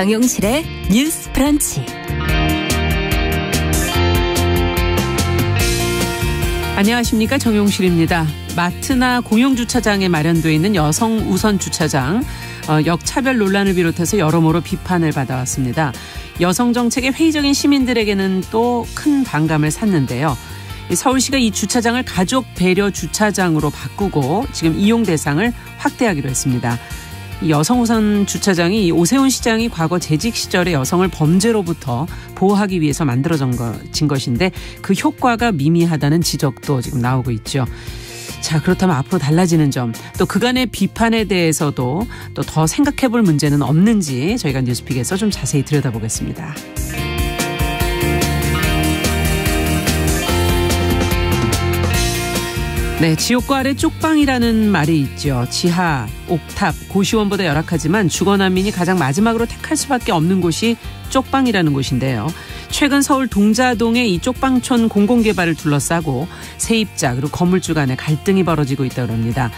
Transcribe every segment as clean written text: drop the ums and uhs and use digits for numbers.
정용실의 뉴스 브런치. 안녕하십니까, 정용실입니다. 마트나 공용주차장에 마련되어 있는 여성 우선 주차장, 역차별 논란을 비롯해서 여러모로 비판을 받아왔습니다. 여성 정책에 회의적인 시민들에게는 또 큰 반감을 샀는데요. 서울시가 이 주차장을 가족 배려 주차장으로 바꾸고 지금 이용 대상을 확대하기로 했습니다. 여성 우선 주차장이 오세훈 시장이 과거 재직 시절에 여성을 범죄로부터 보호하기 위해서 만들어진 것인데 그 효과가 미미하다는 지적도 지금 나오고 있죠. 자, 그렇다면 앞으로 달라지는 점, 또 그간의 비판에 대해서도 또 더 생각해 볼 문제는 없는지 저희가 뉴스픽에서 좀 자세히 들여다보겠습니다. 네, 지옥과 아래 쪽방이라는 말이 있죠. 지하, 옥탑, 고시원보다 열악하지만 주거난민이 가장 마지막으로 택할 수밖에 없는 곳이 쪽방이라는 곳인데요. 최근 서울 동자동의 이 쪽방촌 공공개발을 둘러싸고 세입자 그리고 건물주 간에 갈등이 벌어지고 있다고 합니다.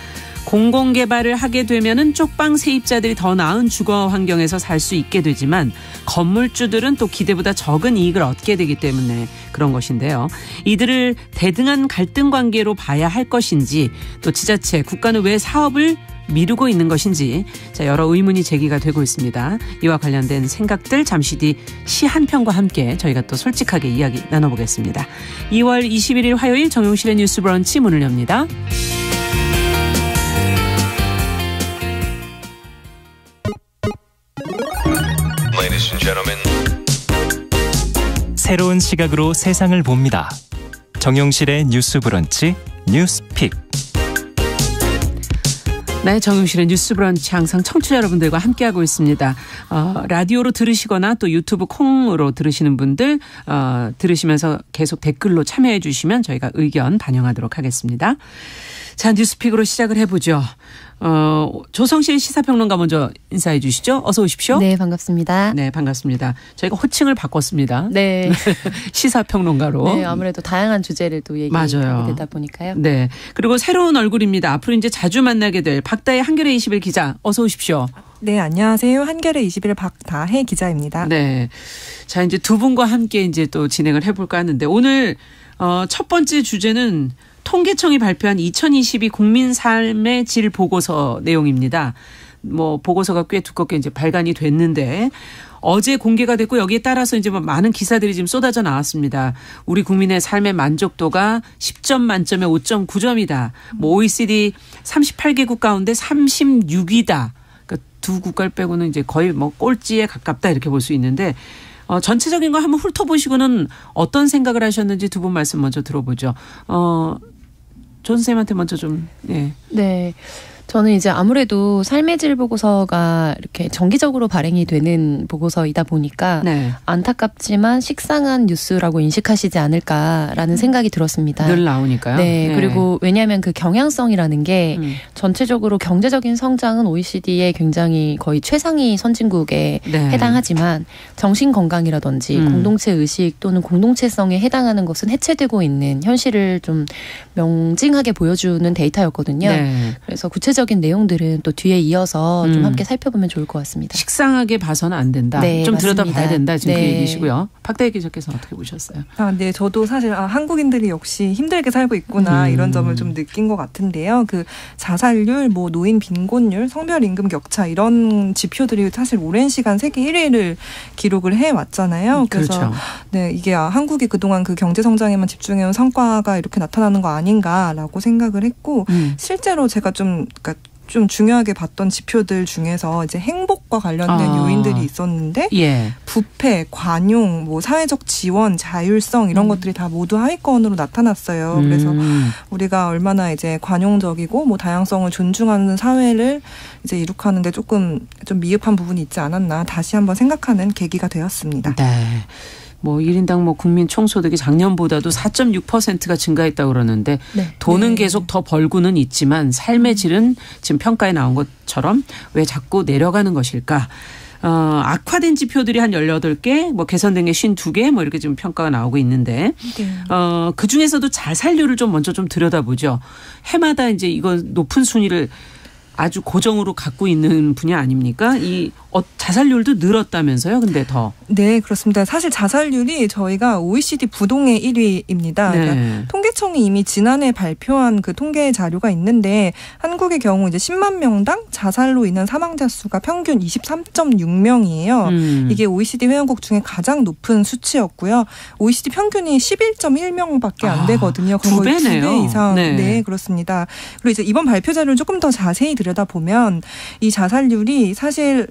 공공개발을 하게 되면은 쪽방 세입자들이 더 나은 주거 환경에서 살 수 있게 되지만 건물주들은 또 기대보다 적은 이익을 얻게 되기 때문에 그런 것인데요. 이들을 대등한 갈등 관계로 봐야 할 것인지, 또 지자체, 국가는 왜 사업을 미루고 있는 것인지, 자, 여러 의문이 제기가 되고 있습니다. 이와 관련된 생각들 잠시 뒤 시 한 편과 함께 저희가 또 솔직하게 이야기 나눠보겠습니다. 2월 21일 화요일 정용실의 뉴스 브런치 문을 엽니다. 새로운 시각으로 세상을 봅니다. 정용실의 뉴스 브런치 뉴스픽. 네, 정용실의 뉴스 브런치 항상 청취자 여러분들과 함께하고 있습니다. 라디오로 들으시거나 또 유튜브 콩으로 들으시는 분들 들으시면서 계속 댓글로 참여해 주시면 저희가 의견 반영하도록 하겠습니다. 자, 뉴스픽으로 시작을 해보죠. 조성실 시사평론가 먼저 인사해 주시죠. 어서 오십시오. 네, 반갑습니다. 네, 반갑습니다. 저희가 호칭을 바꿨습니다. 네. 시사평론가로. 네, 아무래도 다양한 주제를 또 얘기하게 되다 보니까요. 네. 그리고 새로운 얼굴입니다. 앞으로 이제 자주 만나게 될 박다혜 한겨레 21 기자. 어서 오십시오. 네, 안녕하세요. 한겨레 21 박다혜 기자입니다. 네. 자, 이제 두 분과 함께 이제 또 진행을 해볼까 하는데 오늘 첫 번째 주제는 통계청이 발표한 2022 국민 삶의 질 보고서 내용입니다. 뭐 보고서가 꽤 두껍게 이제 발간이 됐는데 어제 공개가 됐고 여기에 따라서 이제 많은 기사들이 지금 쏟아져 나왔습니다. 우리 국민의 삶의 만족도가 10점 만점에 5.9점이다. 뭐 OECD 38개국 가운데 36위다. 그러니까 두 국가를 빼고는 이제 거의 뭐 꼴찌에 가깝다 이렇게 볼 수 있는데 전체적인 거 한번 훑어보시고는 어떤 생각을 하셨는지 두 분 말씀 먼저 들어보죠. 조 선생님한테 먼저 좀. 예. 네. 저는 이제 아무래도 삶의 질 보고서가 이렇게 정기적으로 발행이 되는 보고서이다 보니까 네. 안타깝지만 식상한 뉴스라고 인식하시지 않을까라는 생각이 들었습니다. 늘 나오니까요. 네. 네. 그리고 왜냐하면 그 경향성이라는 게 전체적으로 경제적인 성장은 OECD의 굉장히 거의 최상위 선진국에 네. 해당하지만 정신건강이라든지 공동체 의식 또는 공동체성에 해당하는 것은 해체되고 있는 현실을 좀 명징하게 보여주는 데이터였거든요. 네. 그래서 구체적인 내용들은 또 뒤에 이어서 좀 함께 살펴보면 좋을 것 같습니다. 식상하게 봐서는 안 된다. 네, 좀 맞습니다. 들여다봐야 된다. 지금 네. 그 얘기시고요. 박다혜 기자께서 어떻게 보셨어요? 네, 저도 사실 한국인들이 역시 힘들게 살고 있구나 이런 점을 좀 느낀 것 같은데요. 그 자살률, 뭐 노인 빈곤율, 성별 임금 격차 이런 지표들이 사실 오랜 시간 세계 1위를 기록을 해왔잖아요. 그래서 그렇죠. 네, 이게 한국이 그동안 그 경제 성장에만 집중해온 성과가 이렇게 나타나는 거 아닌가라고 생각을 했고 실제로 제가 좀 중요하게 봤던 지표들 중에서 이제 행복과 관련된 요인들이 있었는데 예. 부패, 관용, 뭐 사회적 지원, 자율성 이런 것들이 다 모두 하위권으로 나타났어요. 그래서 우리가 얼마나 이제 관용적이고 뭐 다양성을 존중하는 사회를 이제 이룩하는데 조금 좀 미흡한 부분이 있지 않았나 다시 한번 생각하는 계기가 되었습니다. 네. 뭐 1인당 뭐 국민 총소득이 작년보다도 4.6%가 증가했다고 그러는데 네. 돈은 네. 계속 더 벌고는 있지만 삶의 질은 지금 평가에 나온 것처럼 왜 자꾸 내려가는 것일까? 악화된 지표들이 한 18개, 뭐 개선된 게 52개, 뭐 이렇게 지금 평가가 나오고 있는데, 그 중에서도 자살률을 좀 먼저 좀 들여다보죠. 해마다 이제 이거 높은 순위를 아주 고정으로 갖고 있는 분야 아닙니까? 이 자살률도 늘었다면서요? 근데 더. 네, 그렇습니다. 사실 자살률이 저희가 OECD 부동의 1위입니다. 네. 그러니까 통계청이 이미 지난해 발표한 그 통계 자료가 있는데 한국의 경우 이제 10만 명당 자살로 인한 사망자 수가 평균 23.6명이에요. 이게 OECD 회원국 중에 가장 높은 수치였고요. OECD 평균이 11.1명밖에 안 되거든요. 두 배네요. 2배 이상. 네. 네, 그렇습니다. 그리고 이제 이번 발표 자료를 조금 더 자세히 들여다보면 이 자살률이 사실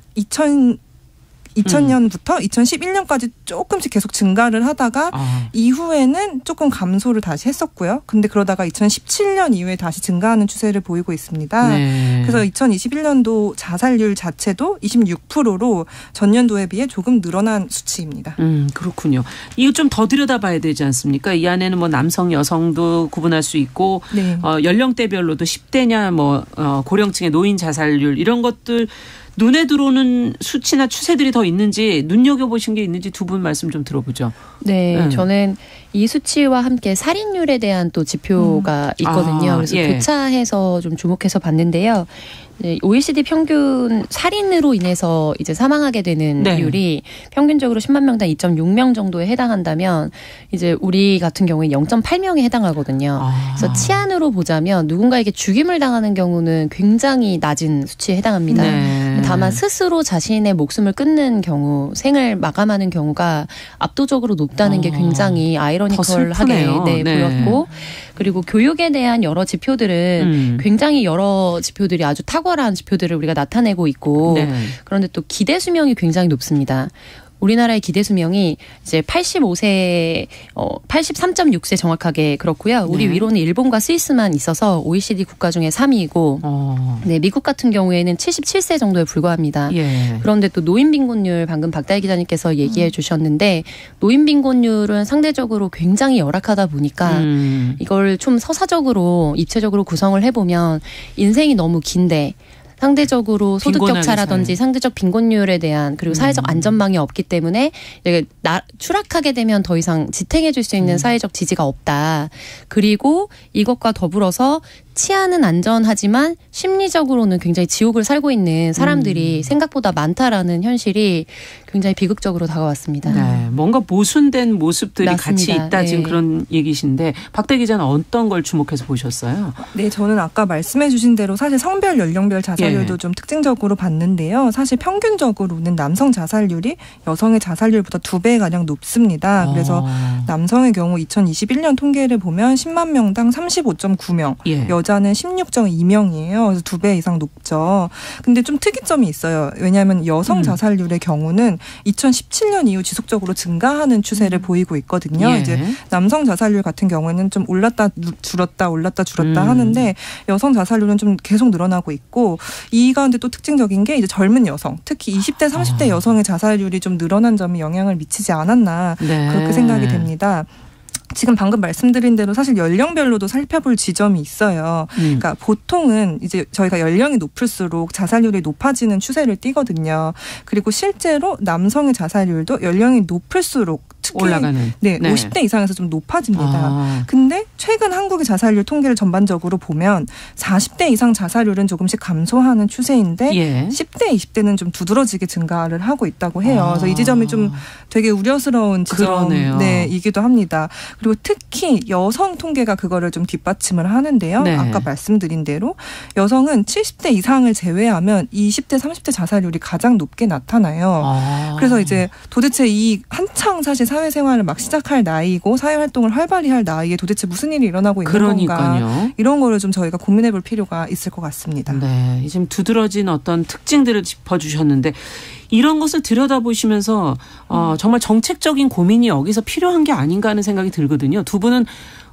2000년부터 2011년까지 조금씩 계속 증가를 하다가 이후에는 조금 감소를 다시 했었고요. 근데 그러다가 2017년 이후에 다시 증가하는 추세를 보이고 있습니다. 네. 그래서 2021년도 자살률 자체도 26%로 전년도에 비해 조금 늘어난 수치입니다. 그렇군요. 이거 좀 더 들여다봐야 되지 않습니까? 이 안에는 뭐 남성, 여성도 구분할 수 있고 네. 연령대별로도 10대냐 뭐 고령층의 노인 자살률 이런 것들 눈에 들어오는 수치나 추세들이 더 있는지 눈여겨보신 게 있는지 두 분 말씀 좀 들어보죠. 네, 저는 이 수치와 함께 살인율에 대한 또 지표가 있거든요. 그래서 예. 교차해서 좀 주목해서 봤는데요. OECD 평균 살인으로 인해서 이제 사망하게 되는 네. 율이 평균적으로 10만 명당 2.6명 정도에 해당한다면 이제 우리 같은 경우에 0.8명에 해당하거든요. 그래서 치안으로 보자면 누군가에게 죽임을 당하는 경우는 굉장히 낮은 수치에 해당합니다. 네. 다만 스스로 자신의 목숨을 끊는 경우, 생을 마감하는 경우가 압도적으로 높다는 게 굉장히 아이러니컬하게 네. 보였고, 그리고 교육에 대한 여러 지표들은 굉장히 여러 지표들이 아주 탁월한 지표들을 우리가 나타내고 있고, 네. 그런데 또 기대 수명이 굉장히 높습니다. 우리나라의 기대 수명이 이제 85세, 83.6세 정확하게 그렇고요. 우리 네. 위로는 일본과 스위스만 있어서 OECD 국가 중에 3위이고, 네, 미국 같은 경우에는 77세 정도에 불과합니다. 예. 그런데 또 노인 빈곤율 방금 박다희 기자님께서 얘기해 주셨는데 노인 빈곤율은 상대적으로 굉장히 열악하다 보니까 이걸 좀 서사적으로 입체적으로 구성을 해보면 인생이 너무 긴데 상대적으로 소득 격차라든지 상대적 빈곤율에 대한 그리고 사회적 안전망이 없기 때문에 추락하게 되면 더 이상 지탱해 줄 수 있는 사회적 지지가 없다. 그리고 이것과 더불어서 치안은 안전하지만 심리적으로는 굉장히 지옥을 살고 있는 사람들이 생각보다 많다라는 현실이 굉장히 비극적으로 다가왔습니다. 네, 뭔가 모순된 모습들이 맞습니다. 같이 있다 지금 네. 그런 얘기신데 박대 기자는 어떤 걸 주목해서 보셨어요? 네, 저는 아까 말씀해 주신 대로 사실 성별, 연령별 자살률도 예. 좀 특징적으로 봤는데요. 사실 평균적으로는 남성 자살률이 여성의 자살률보다 2배가량 높습니다. 그래서 남성의 경우 2021년 통계를 보면 10만 명당 35.9명, 예. 여자는 16.2명이에요. 그래서 2배 이상 높죠. 근데 좀 특이점이 있어요. 왜냐하면 여성 자살률의 경우는 2017년 이후 지속적으로 증가하는 추세를 보이고 있거든요. 예. 이제 남성 자살률 같은 경우에는 좀 올랐다 줄었다 올랐다 줄었다 하는데 여성 자살률은 좀 계속 늘어나고 있고 이 가운데 또 특징적인 게 이제 젊은 여성, 특히 20대, 30대 여성의 자살률이 좀 늘어난 점이 영향을 미치지 않았나 네. 그렇게 생각이 됩니다. 지금 방금 말씀드린 대로 사실 연령별로도 살펴볼 지점이 있어요. 그러니까 보통은 이제 저희가 연령이 높을수록 자살률이 높아지는 추세를 띠거든요. 그리고 실제로 남성의 자살률도 연령이 높을수록 특히 올라가는. 네, 네. 50대 이상에서 좀 높아집니다. 근데 최근 한국의 자살률 통계를 전반적으로 보면 40대 이상 자살률은 조금씩 감소하는 추세인데 예. 10대, 20대는 좀 두드러지게 증가를 하고 있다고 해요. 그래서 이 지점이 좀 되게 우려스러운 그러네요. 지점이기도 합니다. 그리고 특히 여성 통계가 그거를 좀 뒷받침을 하는데요. 네. 아까 말씀드린 대로 여성은 70대 이상을 제외하면 20대, 30대 자살률이 가장 높게 나타나요. 그래서 이제 도대체 이 한창 사실 사회생활을 막 시작할 나이고 사회활동을 활발히 할 나이에 도대체 무슨 일이 일어나고 있는 그러니까요. 건가 이런 거를 좀 저희가 고민해 볼 필요가 있을 것 같습니다. 네, 지금 두드러진 어떤 특징들을 짚어주셨는데 이런 것을 들여다보시면서 정말 정책적인 고민이 여기서 필요한 게 아닌가 하는 생각이 들거든요. 두 분은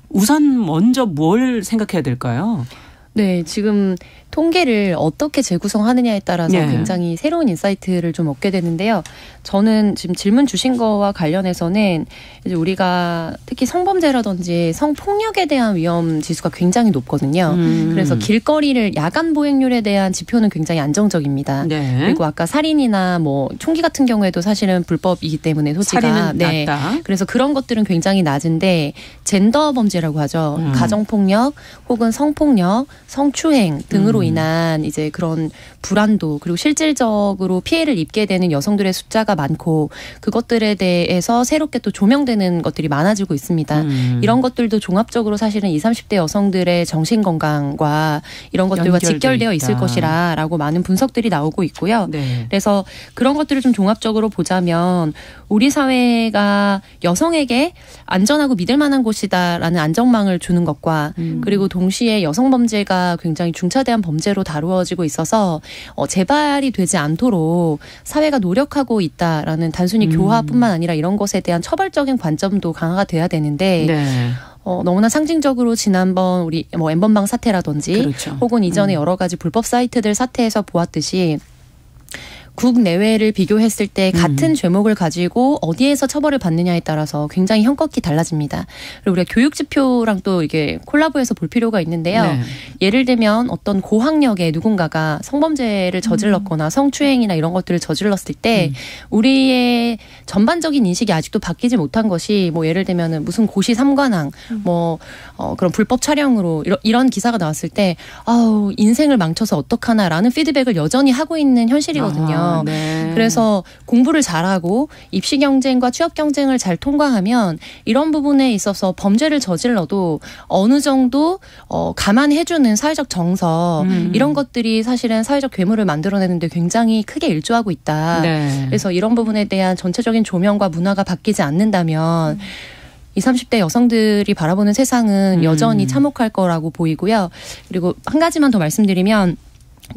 우선 먼저 뭘 생각해야 될까요? 네, 지금 통계를 어떻게 재구성하느냐에 따라서 예. 굉장히 새로운 인사이트를 좀 얻게 되는데요. 저는 지금 질문 주신 거와 관련해서는 이제 우리가 특히 성범죄라든지 성폭력에 대한 위험 지수가 굉장히 높거든요. 그래서 길거리를 야간 보행률에 대한 지표는 굉장히 안정적입니다. 네. 그리고 아까 살인이나 뭐 총기 같은 경우에도 사실은 불법이기 때문에 소지가 살인은 낮다. 그래서 그런 것들은 굉장히 낮은데 젠더 범죄라고 하죠. 가정폭력 혹은 성폭력, 성추행 등으로 노동으로 인한 이제 그런 불안도 그리고 실질적으로 피해를 입게 되는 여성들의 숫자가 많고 그것들에 대해서 새롭게 또 조명되는 것들이 많아지고 있습니다. 이런 것들도 종합적으로 사실은 20, 30대 여성들의 정신건강과 이런 것들과 직결되어 있을 것이라고 많은 분석들이 나오고 있고요. 네. 그래서 그런 것들을 좀 종합적으로 보자면 우리 사회가 여성에게 안전하고 믿을 만한 곳이다라는 안전망을 주는 것과 그리고 동시에 여성 범죄가 굉장히 중차대한 범죄로 다루어지고 있어서 재발이 되지 않도록 사회가 노력하고 있다라는 단순히 교화뿐만 아니라 이런 것에 대한 처벌적인 관점도 강화가 돼야 되는데 네. 너무나 상징적으로 지난번 우리 뭐 N번방 사태라든지 그렇죠. 혹은 이전에 여러 가지 불법 사이트들 사태에서 보았듯이 국내외를 비교했을 때 같은 죄목을 가지고 어디에서 처벌을 받느냐에 따라서 굉장히 형격히 달라집니다. 그리고 우리가 교육 지표랑 또 이게 콜라보해서 볼 필요가 있는데요. 네. 예를 들면 어떤 고학력의 누군가가 성범죄를 저질렀거나 성추행이나 이런 것들을 저질렀을 때 우리의 전반적인 인식이 아직도 바뀌지 못한 것이 뭐 예를 들면은 무슨 고시 3관왕 그런 불법 촬영으로 이런 기사가 나왔을 때 아우 인생을 망쳐서 어떡하나라는 피드백을 여전히 하고 있는 현실이거든요. 네. 그래서 공부를 잘하고 입시 경쟁과 취업 경쟁을 잘 통과하면 이런 부분에 있어서 범죄를 저질러도 어느 정도 감안해주는 사회적 정서 이런 것들이 사실은 사회적 괴물을 만들어내는데 굉장히 크게 일조하고 있다. 네. 그래서 이런 부분에 대한 전체적인 조명과 문화가 바뀌지 않는다면 20, 30대 여성들이 바라보는 세상은 여전히 참혹할 거라고 보이고요. 그리고 한 가지만 더 말씀드리면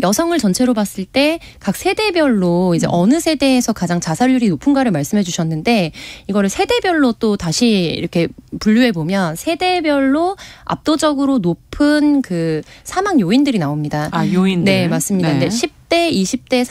여성을 전체로 봤을 때 각 세대별로 이제 어느 세대에서 가장 자살률이 높은가를 말씀해 주셨는데 이거를 세대별로 또 다시 이렇게 분류해 보면 세대별로 압도적으로 높은 그 사망 요인들이 나옵니다. 아, 요인들. 네, 맞습니다. 네. 근데 10대, 20대,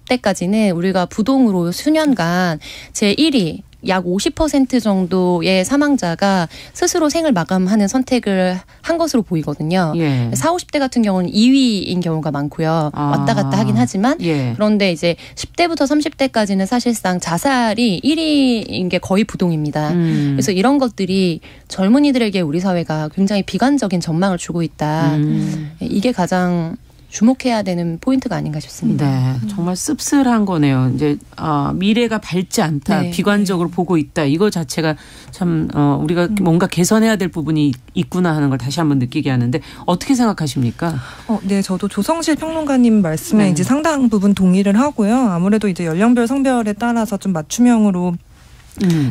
30대까지는 우리가 부동으로 수년간 제1위 약 50% 정도의 사망자가 스스로 생을 마감하는 선택을 한 것으로 보이거든요. 예. 40, 50대 같은 경우는 2위인 경우가 많고요. 왔다 갔다 하긴 하지만 예. 그런데 이제 10대부터 30대까지는 사실상 자살이 1위인 게 거의 부동입니다. 그래서 이런 것들이 젊은이들에게 우리 사회가 굉장히 비관적인 전망을 주고 있다. 이게 가장 주목해야 되는 포인트가 아닌가 싶습니다. 네, 정말 씁쓸한 거네요. 이제 미래가 밝지 않다, 네. 비관적으로 보고 있다. 이거 자체가 참 우리가 뭔가 개선해야 될 부분이 있구나 하는 걸 다시 한번 느끼게 하는데 어떻게 생각하십니까? 네, 저도 조성실 평론가님 말씀에 네. 이제 상당 부분 동의를 하고요. 아무래도 이제 연령별 성별에 따라서 좀 맞춤형으로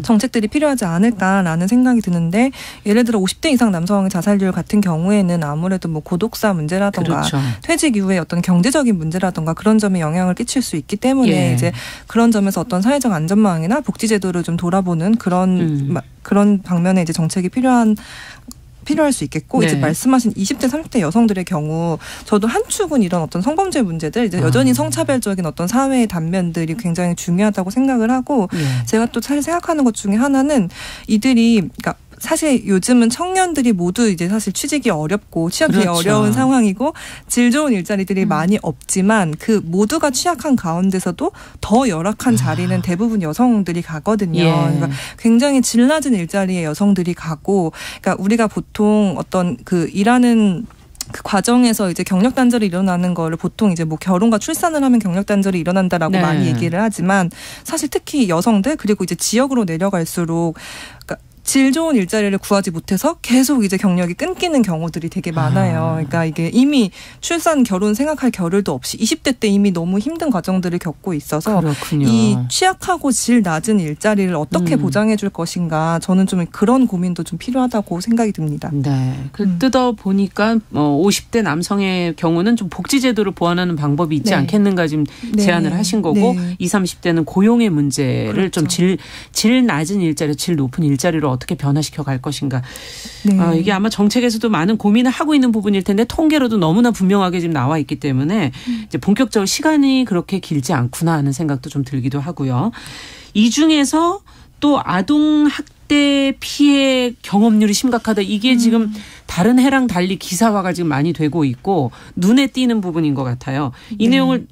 정책들이 필요하지 않을까라는 생각이 드는데 예를 들어 50대 이상 남성의 자살률 같은 경우에는 아무래도 뭐 고독사 문제라든가 그렇죠. 퇴직 이후에 어떤 경제적인 문제라든가 그런 점에 영향을 끼칠 수 있기 때문에 예. 이제 그런 점에서 어떤 사회적 안전망이나 복지 제도를 좀 돌아보는 그런 방면에 이제 정책이 필요할 수 있겠고 네. 이제 말씀하신 20대 30대 여성들의 경우 저도 한 축은 이런 어떤 성범죄 문제들 이제 여전히 성차별적인 어떤 사회의 단면들이 굉장히 중요하다고 생각을 하고 제가 또 사실 생각하는 것 중에 하나는 이들이 그러니까 사실 요즘은 청년들이 모두 이제 사실 취직이 어렵고 취업이 그렇죠. 어려운 상황이고 질 좋은 일자리들이 많이 없지만 그 모두가 취약한 가운데서도 더 열악한 자리는 대부분 여성들이 가거든요. 예. 그러니까 굉장히 질 낮은 일자리에 여성들이 가고 그러니까 우리가 보통 어떤 그 일하는 그 과정에서 이제 경력 단절이 일어나는 거를 보통 이제 뭐 결혼과 출산을 하면 경력 단절이 일어난다라고 네. 많이 얘기를 하지만 사실 특히 여성들 그리고 이제 지역으로 내려갈수록 그러니까 질 좋은 일자리를 구하지 못해서 계속 이제 경력이 끊기는 경우들이 되게 많아요. 그러니까 이게 이미 출산, 결혼 생각할 겨를도 없이 20대 때 이미 너무 힘든 과정들을 겪고 있어서 그렇군요. 이 취약하고 질 낮은 일자리를 어떻게 보장해 줄 것인가 저는 좀 그런 고민도 좀 필요하다고 생각이 듭니다. 네. 뜯어 보니까 50대 남성의 경우는 좀 복지 제도를 보완하는 방법이 있지 네. 않겠는가 지금 네. 제안을 하신 거고 네. 20, 30대는 고용의 문제를 그렇죠. 좀 질 낮은 일자리, 질 높은 일자리로 어떻게 변화시켜 갈 것인가. 네. 이게 아마 정책에서도 많은 고민을 하고 있는 부분일 텐데 통계로도 너무나 분명하게 지금 나와 있기 때문에 이제 본격적으로 시간이 그렇게 길지 않구나 하는 생각도 좀 들기도 하고요. 이 중에서 또 아동 학대 피해 경험률이 심각하다. 이게 지금 다른 해랑 달리 기사화가 지금 많이 되고 있고 눈에 띄는 부분인 것 같아요. 이 내용을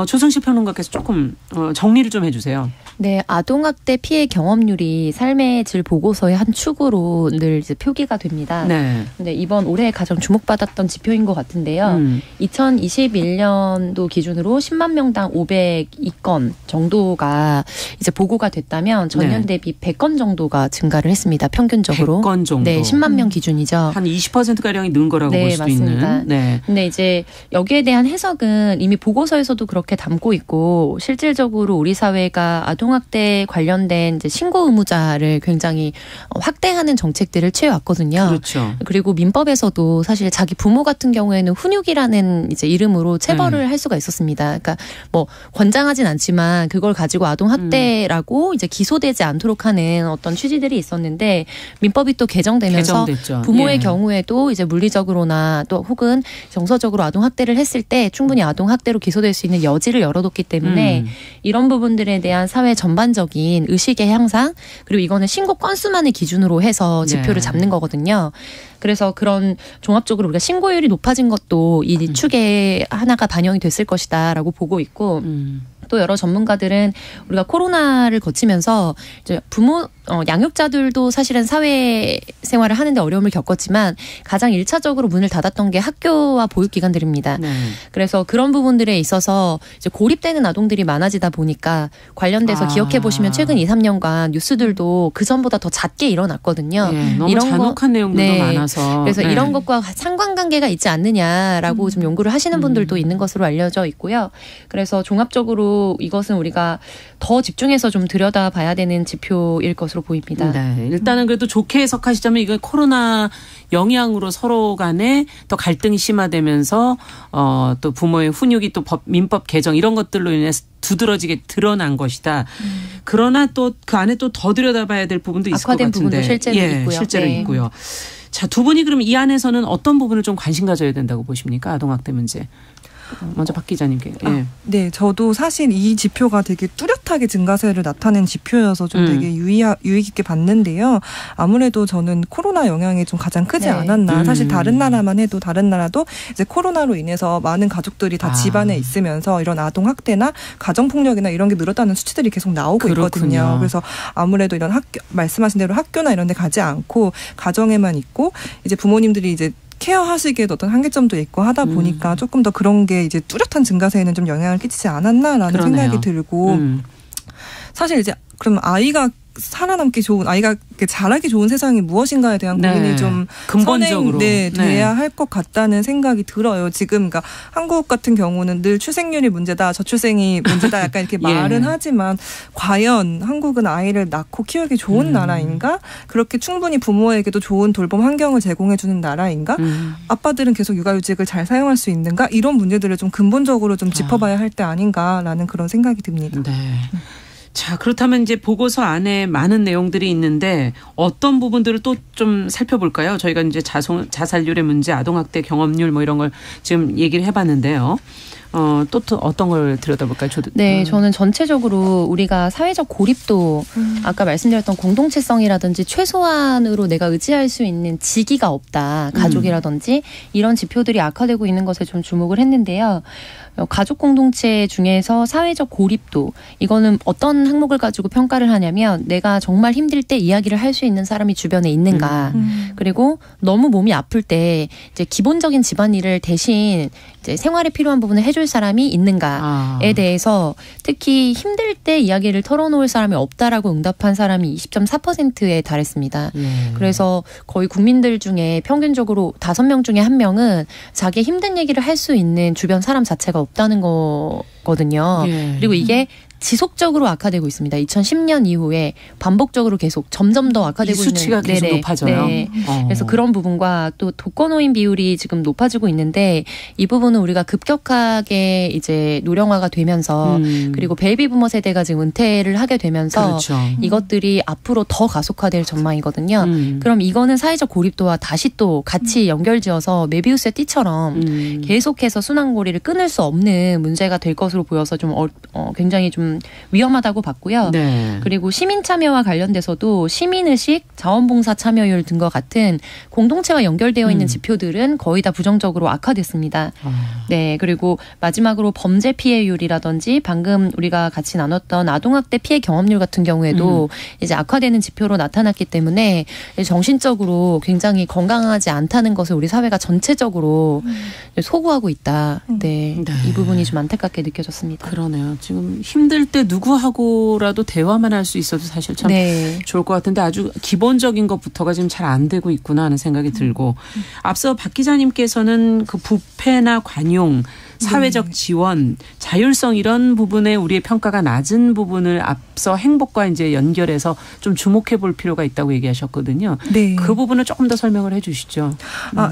조성실 평론가께서 조금 정리를 좀 해주세요. 네, 아동학대 피해 경험률이 삶의 질 보고서의 한 축으로 늘 이제 표기가 됩니다. 네. 근데 이번 올해 가장 주목받았던 지표인 것 같은데요. 2021년도 기준으로 10만 명당 502건 정도가 이제 보고가 됐다면 전년 대비 100건 정도가 증가를 했습니다. 평균적으로. 100건 정도. 네, 10만 명 기준이죠. 한 20%가량이 는 거라고 볼 수도 맞습니다. 있는. 네. 근데 이제 여기에 대한 해석은 이미 보고서에서도 그렇게 담고 있고 실질적으로 우리 사회가 아동학대 관련된 이제 신고 의무자를 굉장히 확대하는 정책들을 취해왔거든요. 그렇죠. 그리고 민법에서도 사실 자기 부모 같은 경우에는 훈육이라는 이제 이름으로 체벌을 할 수가 있었습니다. 그러니까 뭐 권장하진 않지만 그걸 가지고 아동학대라고 이제 기소되지 않도록 하는 어떤 취지들이 있었는데 민법이 또 개정되면서 개정됐죠. 부모의 경우에도 이제 물리적으로나 또 혹은 정서적으로 아동학대를 했을 때 충분히 아동학대로 기소될 수 있는 여지를 열어뒀기 때문에 이런 부분들에 대한 사회 전반적인 의식의 향상 그리고 이거는 신고 건수만을 기준으로 해서 지표를 잡는 거거든요. 그래서 그런 종합적으로 우리가 신고율이 높아진 것도 이 축에 하나가 반영이 됐을 것이다라고 보고 있고 또 여러 전문가들은 우리가 코로나를 거치면서 이제 부모 양육자들도 사실은 사회 생활을 하는데 어려움을 겪었지만 가장 1차적으로 문을 닫았던 게 학교와 보육기관들입니다. 네. 그래서 그런 부분들에 있어서 이제 고립되는 아동들이 많아지다 보니까 관련돼서 기억해 보시면 최근 2, 3년간 뉴스들도 그 전보다 더 잦게 일어났거든요. 네, 너무 이런 잔혹한 내용들도 많아서. 그래서 이런 것과 상관관계가 있지 않느냐라고 좀 연구를 하시는 분들도 있는 것으로 알려져 있고요. 그래서 종합적으로 이것은 우리가 더 집중해서 좀 들여다봐야 되는 지표일 것으로 보입니다. 네, 일단은 그래도 좋게 해석하시자면 이건 코로나 영향으로 서로 간에 더 갈등이 심화되면서 또 부모의 훈육이 또 민법 개정 이런 것들로 인해서 두드러지게 드러난 것이다. 그러나 또 그 안에 또 더 들여다봐야 될 부분도 있을 것 같은데. 악화된 부분도 실제로 있고요. 실제로 있고요. 자, 두 분이 그럼 이 안에서는 어떤 부분을 좀 관심 가져야 된다고 보십니까? 아동학대 문제. 먼저 박 기자님께. 네, 저도 사실 이 지표가 되게 뚜렷하게 증가세를 나타낸 지표여서 좀 되게 유의 깊게 봤는데요. 아무래도 저는 코로나 영향이 좀 가장 크지 않았나. 사실 다른 나라만 해도 다른 나라도 이제 코로나로 인해서 많은 가족들이 다 집안에 있으면서 이런 아동 학대나 가정 폭력이나 이런 게 늘었다는 수치들이 계속 나오고 있거든요. 그래서 아무래도 이런 학교 말씀하신 대로 학교나 이런 데 가지 않고 가정에만 있고 이제 부모님들이 이제 케어하시기에도 어떤 한계점도 있고 하다 보니까 조금 더 그런 게 이제 뚜렷한 증가세에는 좀 영향을 끼치지 않았나라는 생각이 들고 사실 이제 그럼 아이가 살아남기 좋은 아이가 자라기 좋은 세상이 무엇인가에 대한 고민이 좀 근본적으로 돼야 할 것 같다는 생각이 들어요. 지금 그러니까 한국 같은 경우는 늘 출생률이 문제다, 저출생이 문제다, 약간 이렇게 말은 하지만 과연 한국은 아이를 낳고 키우기 좋은 나라인가? 그렇게 충분히 부모에게도 좋은 돌봄 환경을 제공해주는 나라인가? 아빠들은 계속 육아휴직을 잘 사용할 수 있는가? 이런 문제들을 좀 근본적으로 좀 짚어봐야 할 때 아닌가라는 그런 생각이 듭니다. 네. 자, 그렇다면 이제 보고서 안에 많은 내용들이 있는데 어떤 부분들을 또 좀 살펴볼까요? 저희가 이제 자살률의 문제, 아동학대 경험률 뭐 이런 걸 지금 얘기를 해봤는데요. 또 어떤 걸 들여다볼까요? 네, 저는 전체적으로 우리가 사회적 고립도 아까 말씀드렸던 공동체성이라든지 최소한으로 내가 의지할 수 있는 지기가 없다. 가족이라든지 이런 지표들이 악화되고 있는 것에 좀 주목을 했는데요. 가족 공동체 중에서 사회적 고립도 이거는 어떤 항목을 가지고 평가를 하냐면 내가 정말 힘들 때 이야기를 할 수 있는 사람이 주변에 있는가 그리고 너무 몸이 아플 때 이제 기본적인 집안일을 대신 이제 생활에 필요한 부분을 해줄 사람이 있는가에 대해서 특히 힘들 때 이야기를 털어놓을 사람이 없다라고 응답한 사람이 20.4%에 달했습니다. 그래서 거의 국민들 중에 평균적으로 5명 중에 1명은 자기의 힘든 얘기를 할 수 있는 주변 사람 자체가 없다는 거거든요. 그리고 이게 지속적으로 악화되고 있습니다. 2010년 이후에 반복적으로 계속 점점 더 악화되고 있는. 수치가 계속 높아져요. 네. 그래서 그런 부분과 또 독거노인 비율이 지금 높아지고 있는데 이 부분은 우리가 급격하게 이제 노령화가 되면서 그리고 베이비 부머 세대가 지금 은퇴를 하게 되면서 이것들이 앞으로 더 가속화될 전망이거든요. 그럼 이거는 사회적 고립도와 다시 또 같이 연결지어서 메비우스의 띠처럼 계속해서 순환고리를 끊을 수 없는 문제가 될 것으로 보여서 좀 굉장히 좀 좀 위험하다고 봤고요. 네. 그리고 시민 참여와 관련돼서도 시민의식, 자원봉사 참여율 등과 같은 공동체와 연결되어 있는 지표들은 거의 다 부정적으로 악화됐습니다. 네, 그리고 마지막으로 범죄 피해율이라든지 방금 우리가 같이 나눴던 아동학대 피해 경험률 같은 경우에도 이제 악화되는 지표로 나타났기 때문에 정신적으로 굉장히 건강하지 않다는 것을 우리 사회가 전체적으로 소구하고 있다. 네, 이 부분이 좀 안타깝게 느껴졌습니다. 그러네요. 지금 힘들 때 누구하고라도 대화만 할 수 있어도 사실 참 좋을 것 같은데 아주 기본적인 것부터가 지금 잘 안 되고 있구나 하는 생각이 들고 앞서 박 기자님께서는 그 부패나 관용, 사회적 지원, 자율성 이런 부분에 우리의 평가가 낮은 부분을 앞서 행복과 이제 연결해서 좀 주목해 볼 필요가 있다고 얘기하셨거든요. 네. 그 부분을 조금 더 설명을 해 주시죠.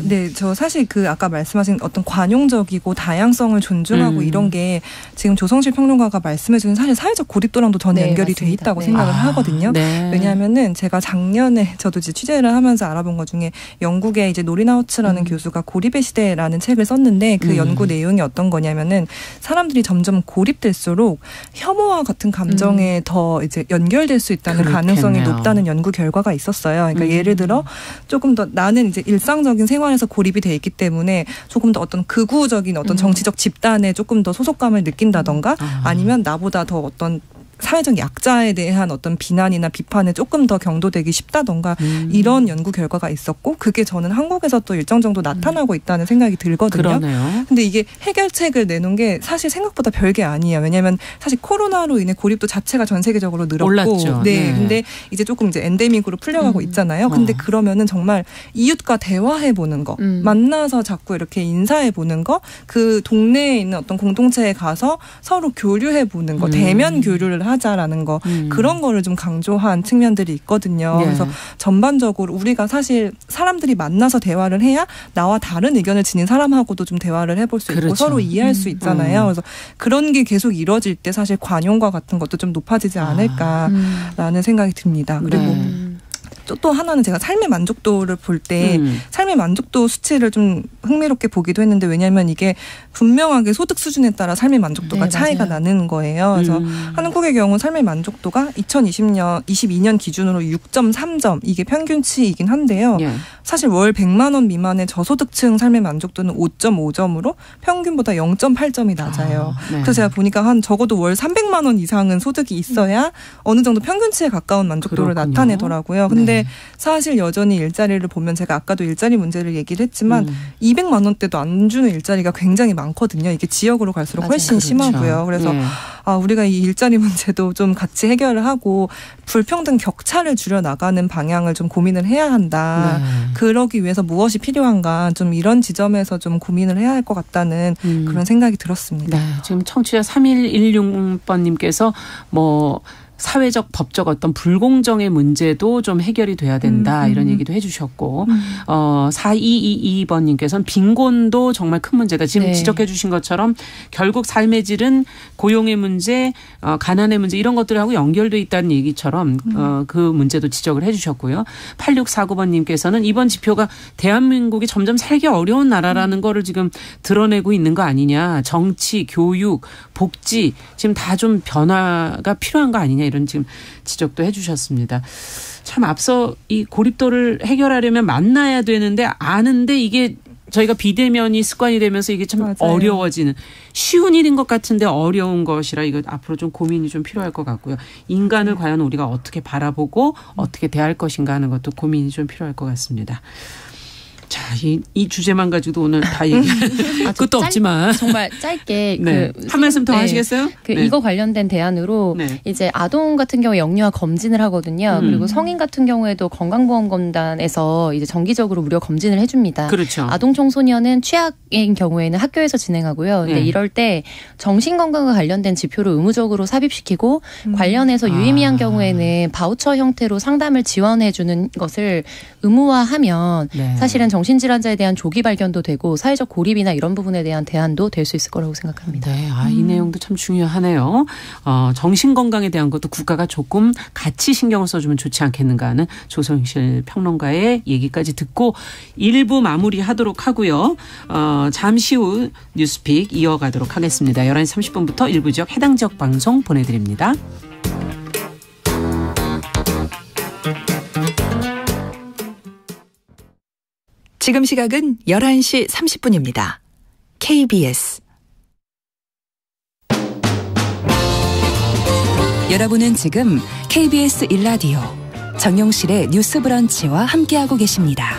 네. 저 사실 그 아까 말씀하신 어떤 관용적이고 다양성을 존중하고 이런 게 지금 조성실 평론가가 말씀해 주는 사실 사회적 고립도랑도 저는 연결이 돼 있다고 생각을 하거든요. 왜냐하면은 제가 작년에 저도 이제 취재를 하면서 알아본 것 중에 영국의 이제 노린하우츠라는 교수가 고립의 시대라는 책을 썼는데 그 연구 내용이 어떤 거냐면은 사람들이 점점 고립될수록 혐오와 같은 감정에 더 이제 연결될 수 있다는 가능성이 높다는 연구 결과가 있었어요. 그러니까 예를 들어 조금 더 나는 이제 일상적인 생활에서 고립이 돼 있기 때문에 조금 더 어떤 극우적인 어떤 정치적 집단에 조금 더 소속감을 느낀다던가 아니면 나보다 더 어떤 사회적 약자에 대한 어떤 비난이나 비판에 조금 더 경도되기 쉽다던가 이런 연구 결과가 있었고 그게 저는 한국에서 또 일정 정도 나타나고 있다는 생각이 들거든요. 그러네요. 근데 이게 해결책을 내놓은 게 사실 생각보다 별게 아니에요. 왜냐하면 사실 코로나로 인해 고립도 자체가 전 세계적으로 늘었고 올랐죠. 네. 근데 이제 조금 이제 엔데믹으로 풀려가고 있잖아요. 근데 그러면은 정말 이웃과 대화해 보는 거, 만나서 자꾸 이렇게 인사해 보는 거, 그 동네에 있는 어떤 공동체에 가서 서로 교류해 보는 거, 대면 교류를 하자라는 거 그런 거를 좀 강조한 측면들이 있거든요. 그래서 전반적으로 우리가 사실 사람들이 만나서 대화를 해야 나와 다른 의견을 지닌 사람하고도 좀 대화를 해볼 수 있고 서로 이해할 수 있잖아요. 그래서 그런 게 계속 이뤄질 때 사실 관용과 같은 것도 좀 높아지지 않을까라는 생각이 듭니다. 그리고 또 하나는 제가 삶의 만족도를 볼 때 삶의 만족도 수치를 좀 흥미롭게 보기도 했는데 왜냐하면 이게 분명하게 소득 수준에 따라 삶의 만족도가 차이가 나는 거예요. 그래서 한국의 경우 삶의 만족도가 2022년 기준으로 6.3점 이게 평균치이긴 한데요. 사실 월 100만 원 미만의 저소득층 삶의 만족도는 5.5점으로 평균보다 0.8점이 낮아요. 그래서 제가 보니까 한 적어도 월 300만 원 이상은 소득이 있어야 어느 정도 평균치에 가까운 만족도를 나타내더라고요. 근데 사실 여전히 일자리를 보면 제가 아까도 일자리 문제를 얘기를 했지만 200만 원대도 안 주는 일자리가 굉장히 많거든요. 이게 지역으로 갈수록 훨씬 심하고요. 그래서 우리가 이 일자리 문제도 좀 같이 해결을 하고 불평등 격차를 줄여나가는 방향을 좀 고민을 해야 한다. 그러기 위해서 무엇이 필요한가 좀 이런 지점에서 좀 고민을 해야 할 것 같다는 그런 생각이 들었습니다. 지금 청취자 3116번님께서 사회적 법적 어떤 불공정의 문제도 좀 해결이 돼야 된다 이런 얘기도 해주셨고 4222번님께서는 빈곤도 정말 큰 문제다. 지금 지적해 주신 것처럼 결국 삶의 질은 고용의 문제, 가난의 문제 이런 것들하고 연결돼 있다는 얘기처럼 그 문제도 지적을 해 주셨고요. 8649번님께서는 이번 지표가 대한민국이 점점 살기 어려운 나라라는 거를 지금 드러내고 있는 거 아니냐. 정치, 교육, 복지 지금 다 좀 변화가 필요한 거 아니냐. 이런 지금 지적도 해 주셨습니다. 참 앞서 이 고립도를 해결하려면 만나야 되는데 아는데 이게 저희가 비대면이 습관이 되면서 이게 참 어려워지는 쉬운 일인 것 같은데 어려운 것이라 이거 앞으로 좀 고민이 좀 필요할 것 같고요. 인간을 과연 우리가 어떻게 바라보고 어떻게 대할 것인가 하는 것도 고민이 좀 필요할 것 같습니다. 자, 이 주제만 가지고도 오늘 다 얘기 끝도 없지만 정말 짧게 한 말씀 더 하시겠어요? 이거 관련된 대안으로 이제 아동 같은 경우에 영유아 검진을 하거든요. 그리고 성인 같은 경우에도 건강보험공단에서 이제 정기적으로 무료 검진을 해줍니다. 그렇죠. 아동 청소년은 취약인 경우에는 학교에서 진행하고요. 근데 이럴 때 정신건강과 관련된 지표를 의무적으로 삽입시키고 관련해서 유의미한 경우에는 바우처 형태로 상담을 지원해주는 것을 의무화하면 사실은 정신질환자에 대한 조기 발견도 되고 사회적 고립이나 이런 부분에 대한 대안도 될 수 있을 거라고 생각합니다. 네, 이 내용도 참 중요하네요. 정신건강에 대한 것도 국가가 조금 같이 신경을 써주면 좋지 않겠는가 하는 조성실 평론가의 얘기까지 듣고 1부 마무리하도록 하고요. 잠시 후 뉴스픽 이어가도록 하겠습니다. 11시 30분부터 일부 지역 해당 지역 방송 보내드립니다. 지금 시각은 11시 30분입니다. KBS 여러분은 지금 KBS 1라디오 정용실의 뉴스 브런치와 함께하고 계십니다.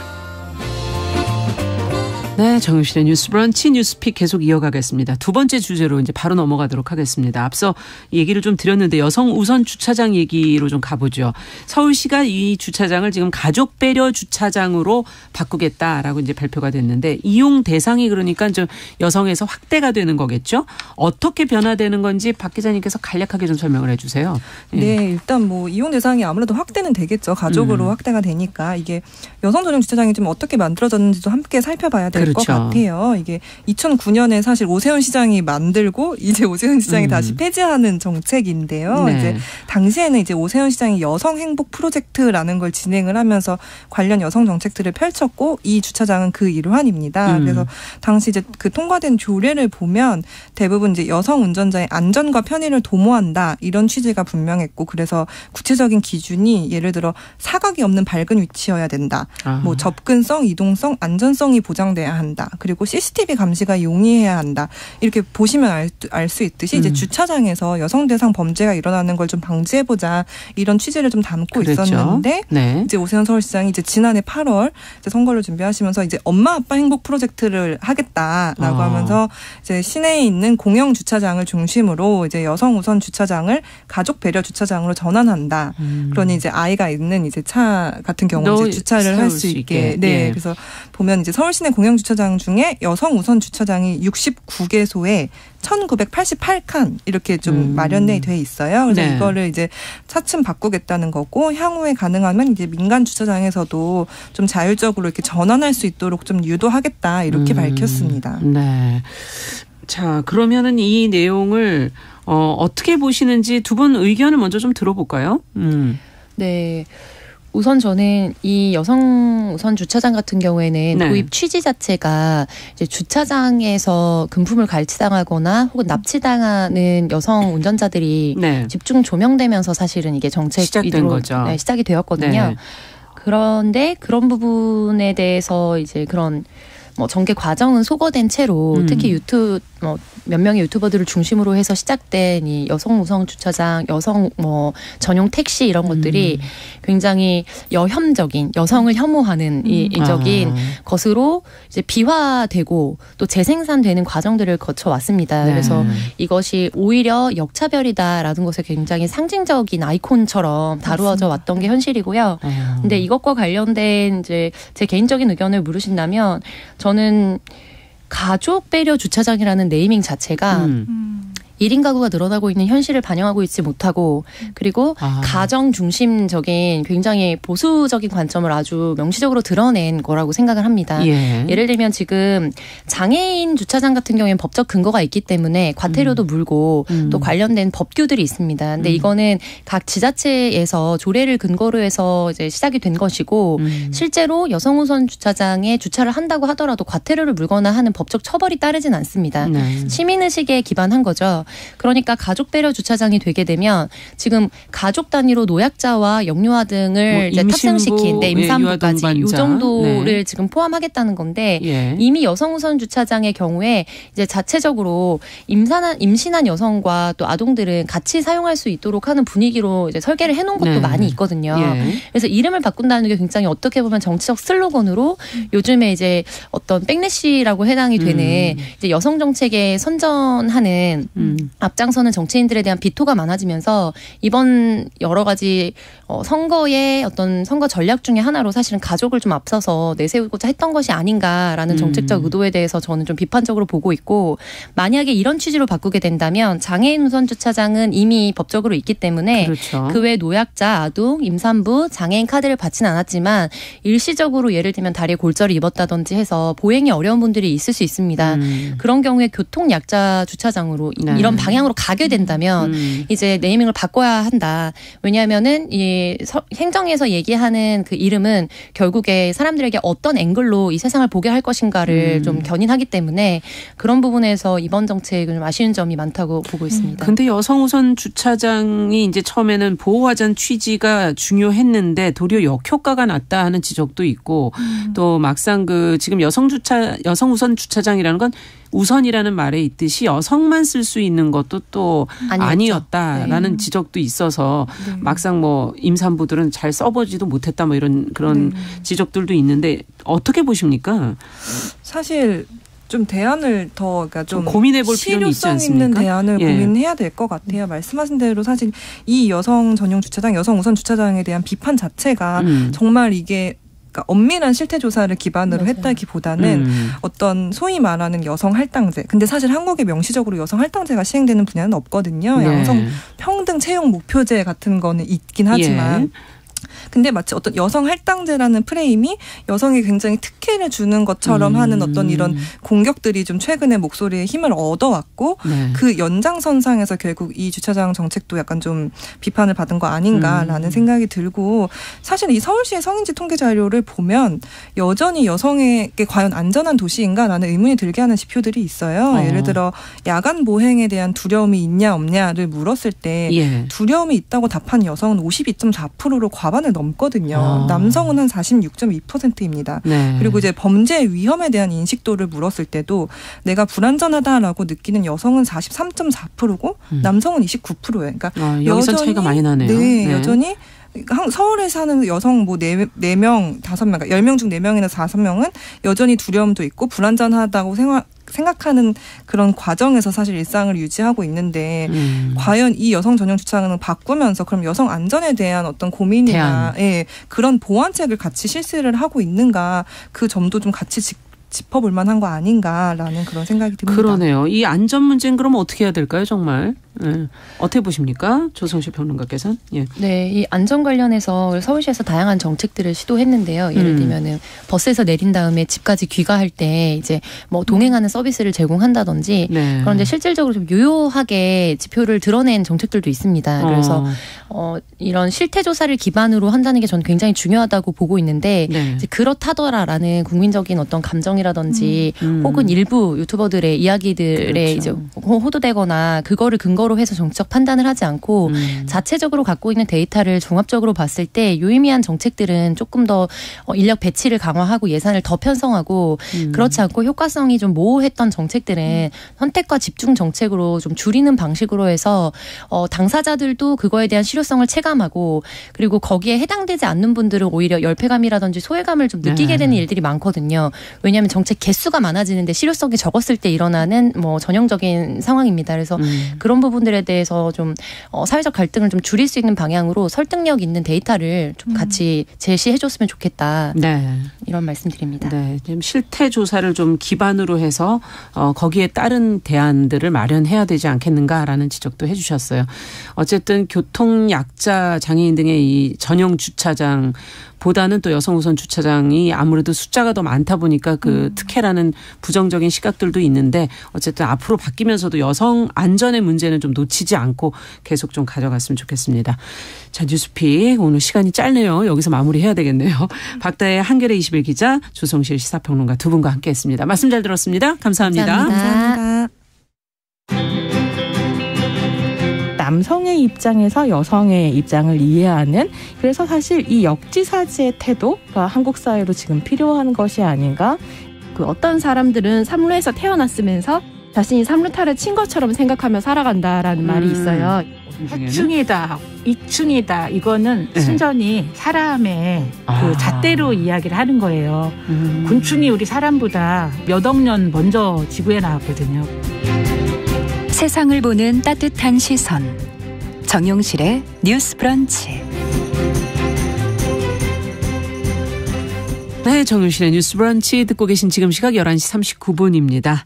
네, 정용실의 뉴스 브런치 뉴스픽 계속 이어가겠습니다. 두 번째 주제로 이제 바로 넘어가도록 하겠습니다. 앞서 얘기를 좀 드렸는데 여성 우선 주차장 얘기로 좀 가보죠. 서울시가 이 주차장을 지금 가족 배려 주차장으로 바꾸겠다라고 이제 발표가 됐는데 이용 대상이 그러니까 좀 여성에서 확대가 되는 거겠죠. 어떻게 변화되는 건지 박 기자님께서 간략하게 좀 설명을 해주세요. 네, 일단 뭐 이용 대상이 아무래도 확대는 되겠죠. 가족으로 확대가 되니까 이게 여성 전용 주차장이 좀 어떻게 만들어졌는지도 함께 살펴봐야 될 것 같아요. 이게 2009년에 사실 오세훈 시장이 만들고 이제 오세훈 시장이 다시 폐지하는 정책인데요. 네. 이제 당시에는 이제 오세훈 시장이 여성 행복 프로젝트라는 걸 진행을 하면서 관련 여성 정책들을 펼쳤고 이 주차장은 그 일환입니다. 그래서 당시 이제 그 통과된 조례를 보면 대부분 이제 여성 운전자의 안전과 편의를 도모한다 이런 취지가 분명했고 그래서 구체적인 기준이 예를 들어 사각이 없는 밝은 위치여야 된다. 뭐 접근성, 이동성, 안전성이 보장돼야 한다. 그리고 CCTV 감시가 용이해야 한다. 이렇게 보시면 알 수 있듯이 이제 주차장에서 여성 대상 범죄가 일어나는 걸 좀 방지해보자 이런 취지를 좀 담고 그렇죠. 있었는데 네. 이제 오세훈 서울시장이 이제 지난해 8월 이제 선거를 준비하시면서 이제 엄마 아빠 행복 프로젝트를 하겠다라고 하면서 이제 시내에 있는 공영 주차장을 중심으로 이제 여성 우선 주차장을 가족 배려 주차장으로 전환한다. 그러니 이제 아이가 있는 이제 차 같은 경우 이제 주차를 할 수 있게. 네. 예. 그래서 보면 이제 서울 시내 공영 주차장 중에 여성 우선 주차장이 69개소에 1988칸 이렇게 좀 마련돼 있어요. 그래서 네. 이거를 이제 차츰 바꾸겠다는 거고 향후에 가능하면 이제 민간 주차장에서도 좀 자율적으로 이렇게 전환할 수 있도록 좀 유도하겠다 이렇게 밝혔습니다. 네. 자, 그러면은 이 내용을 어떻게 보시는지 두 분 의견을 먼저 좀 들어볼까요? 네. 우선 저는 이 여성 우선 주차장 같은 경우에는 네. 도입 취지 자체가 이제 주차장에서 금품을 갈취당하거나 혹은 납치당하는 여성 운전자들이 네. 집중 조명되면서 사실은 이게 정책으로 거죠. 네, 시작이 되었거든요. 네. 그런데 그런 부분에 대해서 이제 그런 뭐 전개 과정은 소거된 채로 특히 몇 명의 유튜버들을 중심으로 해서 시작된 이 여성 우선 주차장, 여성 뭐 전용 택시 이런 것들이 굉장히 여혐적인 여성을 혐오하는 이적인 것으로 이제 비화되고 또 재생산되는 과정들을 거쳐 왔습니다. 네. 그래서 이것이 오히려 역차별이다라는 것에 굉장히 상징적인 아이콘처럼 다루어져 왔던 게 현실이고요. 근데 이것과 관련된 이제 제 개인적인 의견을 물으신다면 저는 가족 배려 주차장이라는 네이밍 자체가 1인 가구가 늘어나고 있는 현실을 반영하고 있지 못하고 그리고 가정 중심적인 굉장히 보수적인 관점을 아주 명시적으로 드러낸 거라고 생각을 합니다. 예. 예를 들면 지금 장애인 주차장 같은 경우에는 법적 근거가 있기 때문에 과태료도 물고 또 관련된 법규들이 있습니다. 근데 이거는 각 지자체에서 조례를 근거로 해서 이제 시작이 된 것이고 실제로 여성 우선 주차장에 주차를 한다고 하더라도 과태료를 물거나 하는 법적 처벌이 따르진 않습니다. 네. 시민의식에 기반한 거죠. 그러니까 가족 배려 주차장이 되게 되면 지금 가족 단위로 노약자와 영유아 등을 이제 탑승시킨 임산부까지 이 정도를 네. 지금 포함하겠다는 건데 예. 이미 여성 우선 주차장의 경우에 이제 자체적으로 임신한 여성과 또 아동들은 같이 사용할 수 있도록 하는 분위기로 이제 설계를 해놓은 것도 네. 많이 있거든요. 예. 그래서 이름을 바꾼다는 게 굉장히 어떻게 보면 정치적 슬로건으로 요즘에 이제 어떤 백래시라고 해당이 되는 이제 여성 정책에 선전하는 앞장서는 정치인들에 대한 비토가 많아지면서 이번 여러 가지 선거의 어떤 선거 전략 중에 하나로 사실은 가족을 좀 앞서서 내세우고자 했던 것이 아닌가라는 정책적 의도에 대해서 저는 좀 비판적으로 보고 있고, 만약에 이런 취지로 바꾸게 된다면 장애인 우선 주차장은 이미 법적으로 있기 때문에 그렇죠. 그 외 노약자, 아동, 임산부, 장애인 카드를 받지는 않았지만 일시적으로 예를 들면 다리에 골절을 입었다든지 해서 보행이 어려운 분들이 있을 수 있습니다. 그런 경우에 교통약자 주차장으로 이런 방향으로 가게 된다면 이제 네이밍을 바꿔야 한다. 왜냐하면은 이 행정에서 얘기하는 그 이름은 결국에 사람들에게 어떤 앵글로 이 세상을 보게 할 것인가를 좀 견인하기 때문에 그런 부분에서 이번 정책은 좀 아쉬운 점이 많다고 보고 있습니다. 근데 여성 우선 주차장이 이제 처음에는 보호하자는 취지가 중요했는데 도리어 역효과가 났다 하는 지적도 있고 또 막상 그 지금 여성 우선 주차장이라는 건 우선이라는 말에 있듯이 여성만 쓸 수 있는 것도 또 아니었다라는 지적도 있어서 막상 뭐 임산부들은 잘 써보지도 못했다 뭐 이런 그런 지적들도 있는데 어떻게 보십니까? 사실 좀 대안을 더 그러니까 좀 고민해볼 필요는 있지 않습니까? 실효성 있는 대안을 고민해야 될 것 같아요. 말씀하신 대로 사실 이 여성 전용 주차장, 여성 우선 주차장에 대한 비판 자체가 정말 이게 그러니까 엄밀한 실태 조사를 기반으로 했다기보다는 어떤 소위 말하는 여성 할당제. 근데 사실 한국에 명시적으로 여성 할당제가 시행되는 분야는 없거든요. 양성 평등 채용 목표제 같은 거는 있긴 하지만 근데 마치 어떤 여성 할당제라는 프레임이 여성이 굉장히 특혜를 주는 것처럼 하는 어떤 이런 공격들이 좀 최근에 목소리에 힘을 얻어왔고 그 연장선상에서 결국 이 주차장 정책도 약간 좀 비판을 받은 거 아닌가라는 생각이 들고, 사실 이 서울시의 성인지 통계 자료를 보면 여전히 여성에게 과연 안전한 도시인가라는 의문이 들게 하는 지표들이 있어요. 예를 들어 야간 보행에 대한 두려움이 있냐 없냐를 물었을 때 두려움이 있다고 답한 여성은 52.4%로 과반을 넘거든요. 남성은 한 46.2%입니다. 그리고 이제 범죄 위험에 대한 인식도를 물었을 때도 내가 불안전하다라고 느끼는 여성은 43.4%고 남성은 29%예요. 그러니까 여기서 차이가 많이 나네요. 여전히 서울에 사는 여성 뭐 4명, 5명, 그러니까 10명 중 4명이나 5명은 여전히 두려움도 있고 불안전하다고 생각하는 그런 과정에서 사실 일상을 유지하고 있는데 과연 이 여성 전용 주차장을 바꾸면서 그럼 여성 안전에 대한 어떤 고민이나 그런 보완책을 같이 실시를 하고 있는가, 그 점도 좀 같이 짚어볼 만한 거 아닌가라는 그런 생각이 듭니다. 그러네요. 이 안전 문제는 그럼 어떻게 해야 될까요, 정말? 어떻게 보십니까? 조성실 평론가께서는. 네, 이 안전 관련해서 서울시에서 다양한 정책들을 시도했는데요. 예를 들면은 버스에서 내린 다음에 집까지 귀가할 때 이제 뭐 동행하는 서비스를 제공한다든지 그런데 실질적으로 좀 유효하게 지표를 드러낸 정책들도 있습니다. 그래서 이런 실태 조사를 기반으로 한다는 게 저는 굉장히 중요하다고 보고 있는데 이제 그렇다더라라는 국민적인 어떤 감정이라든지 혹은 일부 유튜버들의 이야기들에 이제 호도되거나 그거를 근거로 해서 정책 판단을 하지 않고 자체적으로 갖고 있는 데이터를 종합적으로 봤을 때 유의미한 정책들은 조금 더 인력 배치를 강화하고 예산을 더 편성하고 그렇지 않고 효과성이 좀 모호했던 정책들은 선택과 집중 정책으로 좀 줄이는 방식으로 해서 당사자들도 그거에 대한 실효성을 체감하고 그리고 거기에 해당되지 않는 분들은 오히려 열패감이라든지 소외감을 좀 느끼게 되는 일들이 많거든요. 왜냐하면 정책 개수가 많아지는데 실효성이 적었을 때 일어나는 뭐 전형적인 상황입니다. 그래서 그런 부분들에 대해서 좀 사회적 갈등을 좀 줄일 수 있는 방향으로 설득력 있는 데이터를 좀 같이 제시해줬으면 좋겠다. 이런 말씀드립니다. 지금 실태 조사를 좀 기반으로 해서 거기에 따른 대안들을 마련해야 되지 않겠는가라는 지적도 해주셨어요. 어쨌든 교통약자 장애인 등의 이 전용 주차장 보다는 또 여성 우선 주차장이 아무래도 숫자가 더 많다 보니까 그 특혜라는 부정적인 시각들도 있는데 어쨌든 앞으로 바뀌면서도 여성 안전의 문제는 좀 놓치지 않고 계속 좀 가져갔으면 좋겠습니다. 자, 뉴스픽 오늘 시간이 짧네요. 여기서 마무리해야 되겠네요. 박다혜 한겨레 21 기자, 조성실 시사평론가 두 분과 함께했습니다. 말씀 잘 들었습니다. 감사합니다. 감사합니다. 남성의 입장에서 여성의 입장을 이해하는, 그래서 사실 이 역지사지의 태도가 한국 사회로 지금 필요한 것이 아닌가. 그 어떤 사람들은 삼루에서 태어났으면서 자신이 삼루타를 친 것처럼 생각하며 살아간다라는 말이 있어요. 하충이다, 이충이다, 이거는 순전히 사람의 그 잣대로 이야기를 하는 거예요. 곤충이 우리 사람보다 몇 억 년 먼저 지구에 나왔거든요. 세상을 보는 따뜻한 시선 정용실의 뉴스 브런치. 네, 정용실의 뉴스 브런치 듣고 계신 지금 시각 11시 39분입니다.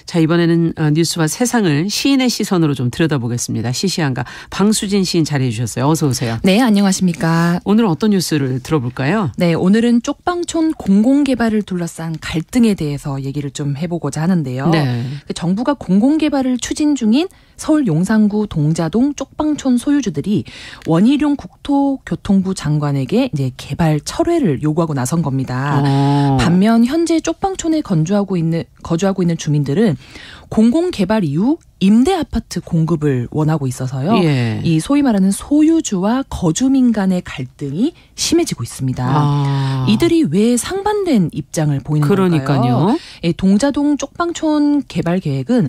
자, 이번에는 뉴스와 세상을 시인의 시선으로 좀 들여다보겠습니다. 시시한가 방수진 시인 자리해 주셨어요. 어서 오세요. 네, 안녕하십니까. 오늘 어떤 뉴스를 들어볼까요? 네, 오늘은 쪽방촌 공공개발을 둘러싼 갈등에 대해서 얘기를 좀 해보고자 하는데요. 네. 정부가 공공개발을 추진 중인 서울 용산구 동자동 쪽방촌 소유주들이 원희룡 국토교통부 장관에게 이제 개발 철회를 요구하고 나선 겁니다. 반면 현재 쪽방촌에 거주하고 있는 주민들은 공공개발 이후 임대 아파트 공급을 원하고 있어서요. 예. 이 소위 말하는 소유주와 거주민 간의 갈등이 심해지고 있습니다. 이들이 왜 상반된 입장을 보이는 걸까요? 예, 동자동 쪽방촌 개발 계획은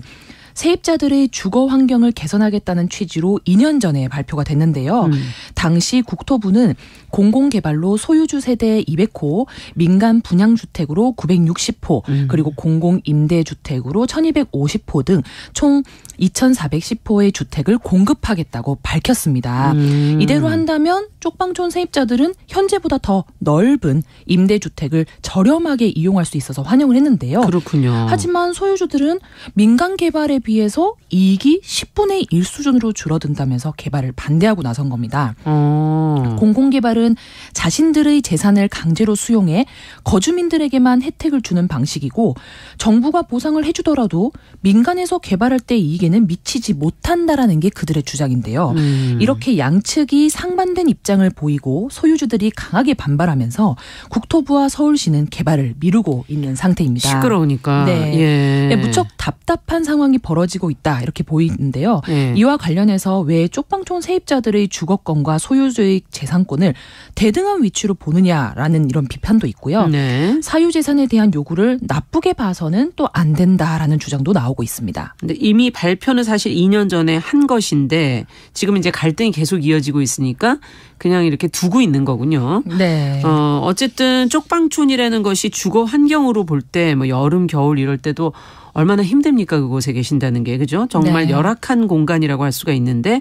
세입자들의 주거 환경을 개선하겠다는 취지로 2년 전에 발표가 됐는데요. 당시 국토부는 공공개발로 소유주 세대 200호, 민간 분양주택으로 960호, 그리고 공공임대주택으로 1250호 등 총 2410호의 주택을 공급하겠다고 밝혔습니다. 이대로 한다면 쪽방촌 세입자들은 현재보다 더 넓은 임대주택을 저렴하게 이용할 수 있어서 환영을 했는데요. 그렇군요. 하지만 소유주들은 민간 개발에 비해서 이익이 10분의 1 수준으로 줄어든다면서 개발을 반대하고 나선 겁니다. 공공개발은 자신들의 재산을 강제로 수용해 거주민들에게만 혜택을 주는 방식이고 정부가 보상을 해주더라도 민간에서 개발할 때 이익에는 미치지 못한다라는 게 그들의 주장인데요. 이렇게 양측이 상반된 입장을 보이고 소유주들이 강하게 반발하면서 국토부와 서울시는 개발을 미루고 있는 상태입니다. 시끄러우니까. 네. 예. 무척 답답한 상황이 벌어지고 있다 이렇게 보이는데요. 예. 이와 관련해서 왜 쪽방촌 세입자들의 주거권과 소유주의 재산권을 대등한 위치로 보느냐라는 이런 비판도 있고요. 네. 사유재산에 대한 요구를 나쁘게 봐서는 또 안 된다라는 주장도 나오고 있습니다. 근데 이미 발표는 사실 2년 전에 한 것인데 지금 이제 갈등이 계속 이어지고 있으니까 그냥 이렇게 두고 있는 거군요. 네. 어쨌든 쪽방촌이라는 것이 주거 환경으로 볼 때 뭐 여름, 겨울 이럴 때도 얼마나 힘듭니까? 그곳에 계신다는 게. 그죠? 정말 네. 열악한 공간이라고 할 수가 있는데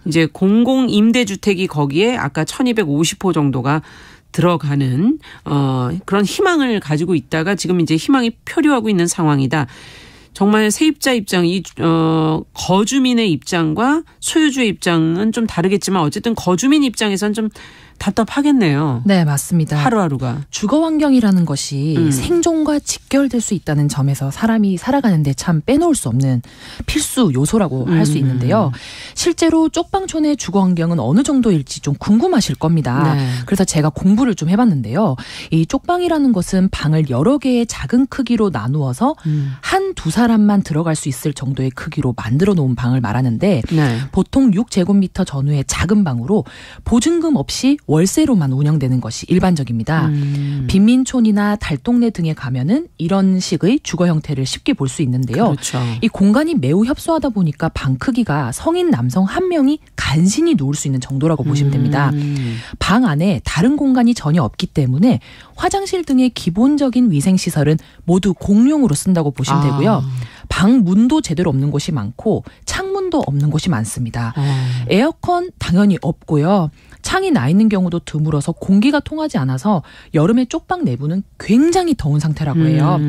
이제 공공임대주택이 거기에 아까 1250호 정도가 들어가는 그런 희망을 가지고 있다가 지금 이제 희망이 표류하고 있는 상황이다. 정말 세입자 입장, 거주민의 입장과 소유주의 입장은 좀 다르겠지만 어쨌든 거주민 입장에선 좀 답답하겠네요. 네, 맞습니다. 하루하루가. 주거 환경이라는 것이 생존과 직결될 수 있다는 점에서 사람이 살아가는데 참 빼놓을 수 없는 필수 요소라고 할 수 있는데요. 실제로 쪽방촌의 주거 환경은 어느 정도일지 좀 궁금하실 겁니다. 네. 그래서 제가 공부를 좀 해봤는데요. 이 쪽방이라는 것은 방을 여러 개의 작은 크기로 나누어서 한두 사람만 들어갈 수 있을 정도의 크기로 만들어 놓은 방을 말하는데 네. 보통 6제곱미터 전후의 작은 방으로 보증금 없이 월세로만 운영되는 것이 일반적입니다. 빈민촌이나 달동네 등에 가면은 이런 식의 주거 형태를 쉽게 볼 수 있는데요. 그렇죠. 이 공간이 매우 협소하다 보니까 방 크기가 성인 남성 한 명이 간신히 누울 수 있는 정도라고 보시면 됩니다. 방 안에 다른 공간이 전혀 없기 때문에 화장실 등의 기본적인 위생시설은 모두 공용으로 쓴다고 보시면 되고요. 방 문도 제대로 없는 곳이 많고 창문도 없는 곳이 많습니다. 에어컨 당연히 없고요. 창이 나 있는 경우도 드물어서 공기가 통하지 않아서 여름에 쪽방 내부는 굉장히 더운 상태라고 해요.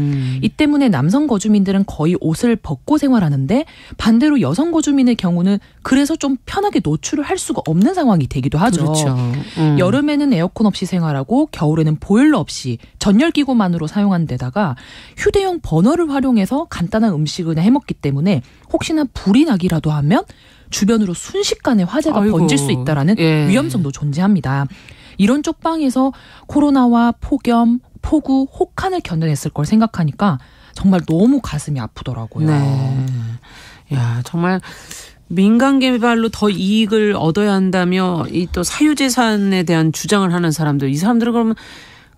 이 때문에 남성 거주민들은 거의 옷을 벗고 생활하는데 반대로 여성 거주민의 경우는 그래서 좀 편하게 노출을 할 수가 없는 상황이 되기도 하죠. 그렇죠. 여름에는 에어컨 없이 생활하고 겨울에는 보일러 없이 전열기구만으로 사용한 데다가 휴대용 버너를 활용해서 간단한 음식을 그냥 해먹기 때문에 혹시나 불이 나기라도 하면 주변으로 순식간에 화재가 번질 수 있다라는 위험성도 존재합니다. 이런 쪽방에서 코로나와 폭염, 폭우, 혹한을 견뎌냈을 걸 생각하니까 정말 너무 가슴이 아프더라고요. 네. 야, 정말 민간 개발로 더 이익을 얻어야 한다며 이 또 사유재산에 대한 주장을 하는 사람들, 이 사람들은 그러면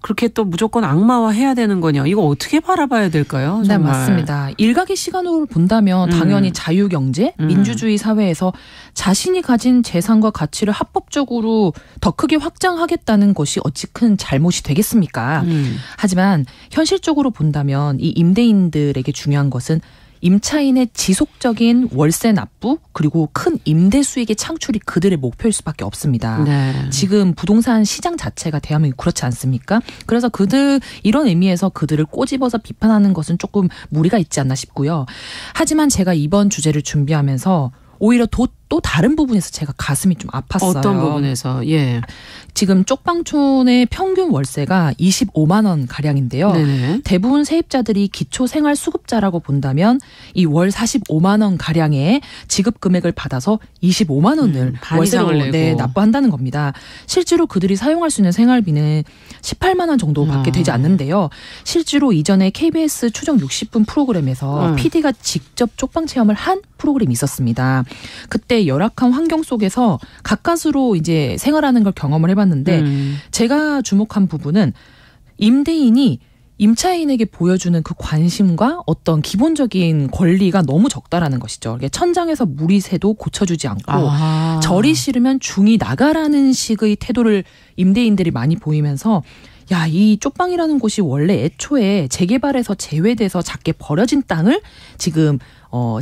그렇게 또 무조건 악마화해야 되는 거냐. 이거 어떻게 바라봐야 될까요? 정말. 네, 맞습니다. 일각의 시간으로 본다면 당연히 자유경제, 민주주의 사회에서 자신이 가진 재산과 가치를 합법적으로 더 크게 확장하겠다는 것이 어찌 큰 잘못이 되겠습니까? 하지만 현실적으로 본다면 이 임대인들에게 중요한 것은 임차인의 지속적인 월세 납부 그리고 큰 임대 수익의 창출이 그들의 목표일 수밖에 없습니다. 네. 지금 부동산 시장 자체가 대한민국이 그렇지 않습니까? 그래서 이런 의미에서 그들을 꼬집어서 비판하는 것은 조금 무리가 있지 않나 싶고요. 하지만 제가 이번 주제를 준비하면서 오히려 또 다른 부분에서 제가 가슴이 좀 아팠어요. 어떤 부분에서? 예. 지금 쪽방촌의 평균 월세가 25만 원 가량인데요. 네네. 대부분 세입자들이 기초생활수급자라고 본다면 이 월 45만 원 가량의 지급 금액을 받아서 25만 원을 월세로 납부한다는 겁니다. 실제로 그들이 사용할 수 있는 생활비는 18만 원 정도밖에 되지 않는데요. 실제로 이전에 KBS 추정 60분 프로그램에서 PD가 직접 쪽방 체험을 한 프로그램이 있었습니다. 그때 열악한 환경 속에서 가까스로 이제 생활하는 걸 경험을 해봤는데 제가 주목한 부분은 임대인이 임차인에게 보여주는 그 관심과 어떤 기본적인 권리가 너무 적다라는 것이죠. 천장에서 물이 새도 고쳐주지 않고 절이 싫으면 중이 나가라는 식의 태도를 임대인들이 많이 보이면서 야, 이 쪽방이라는 곳이 원래 애초에 재개발에서 제외돼서 작게 버려진 땅을 지금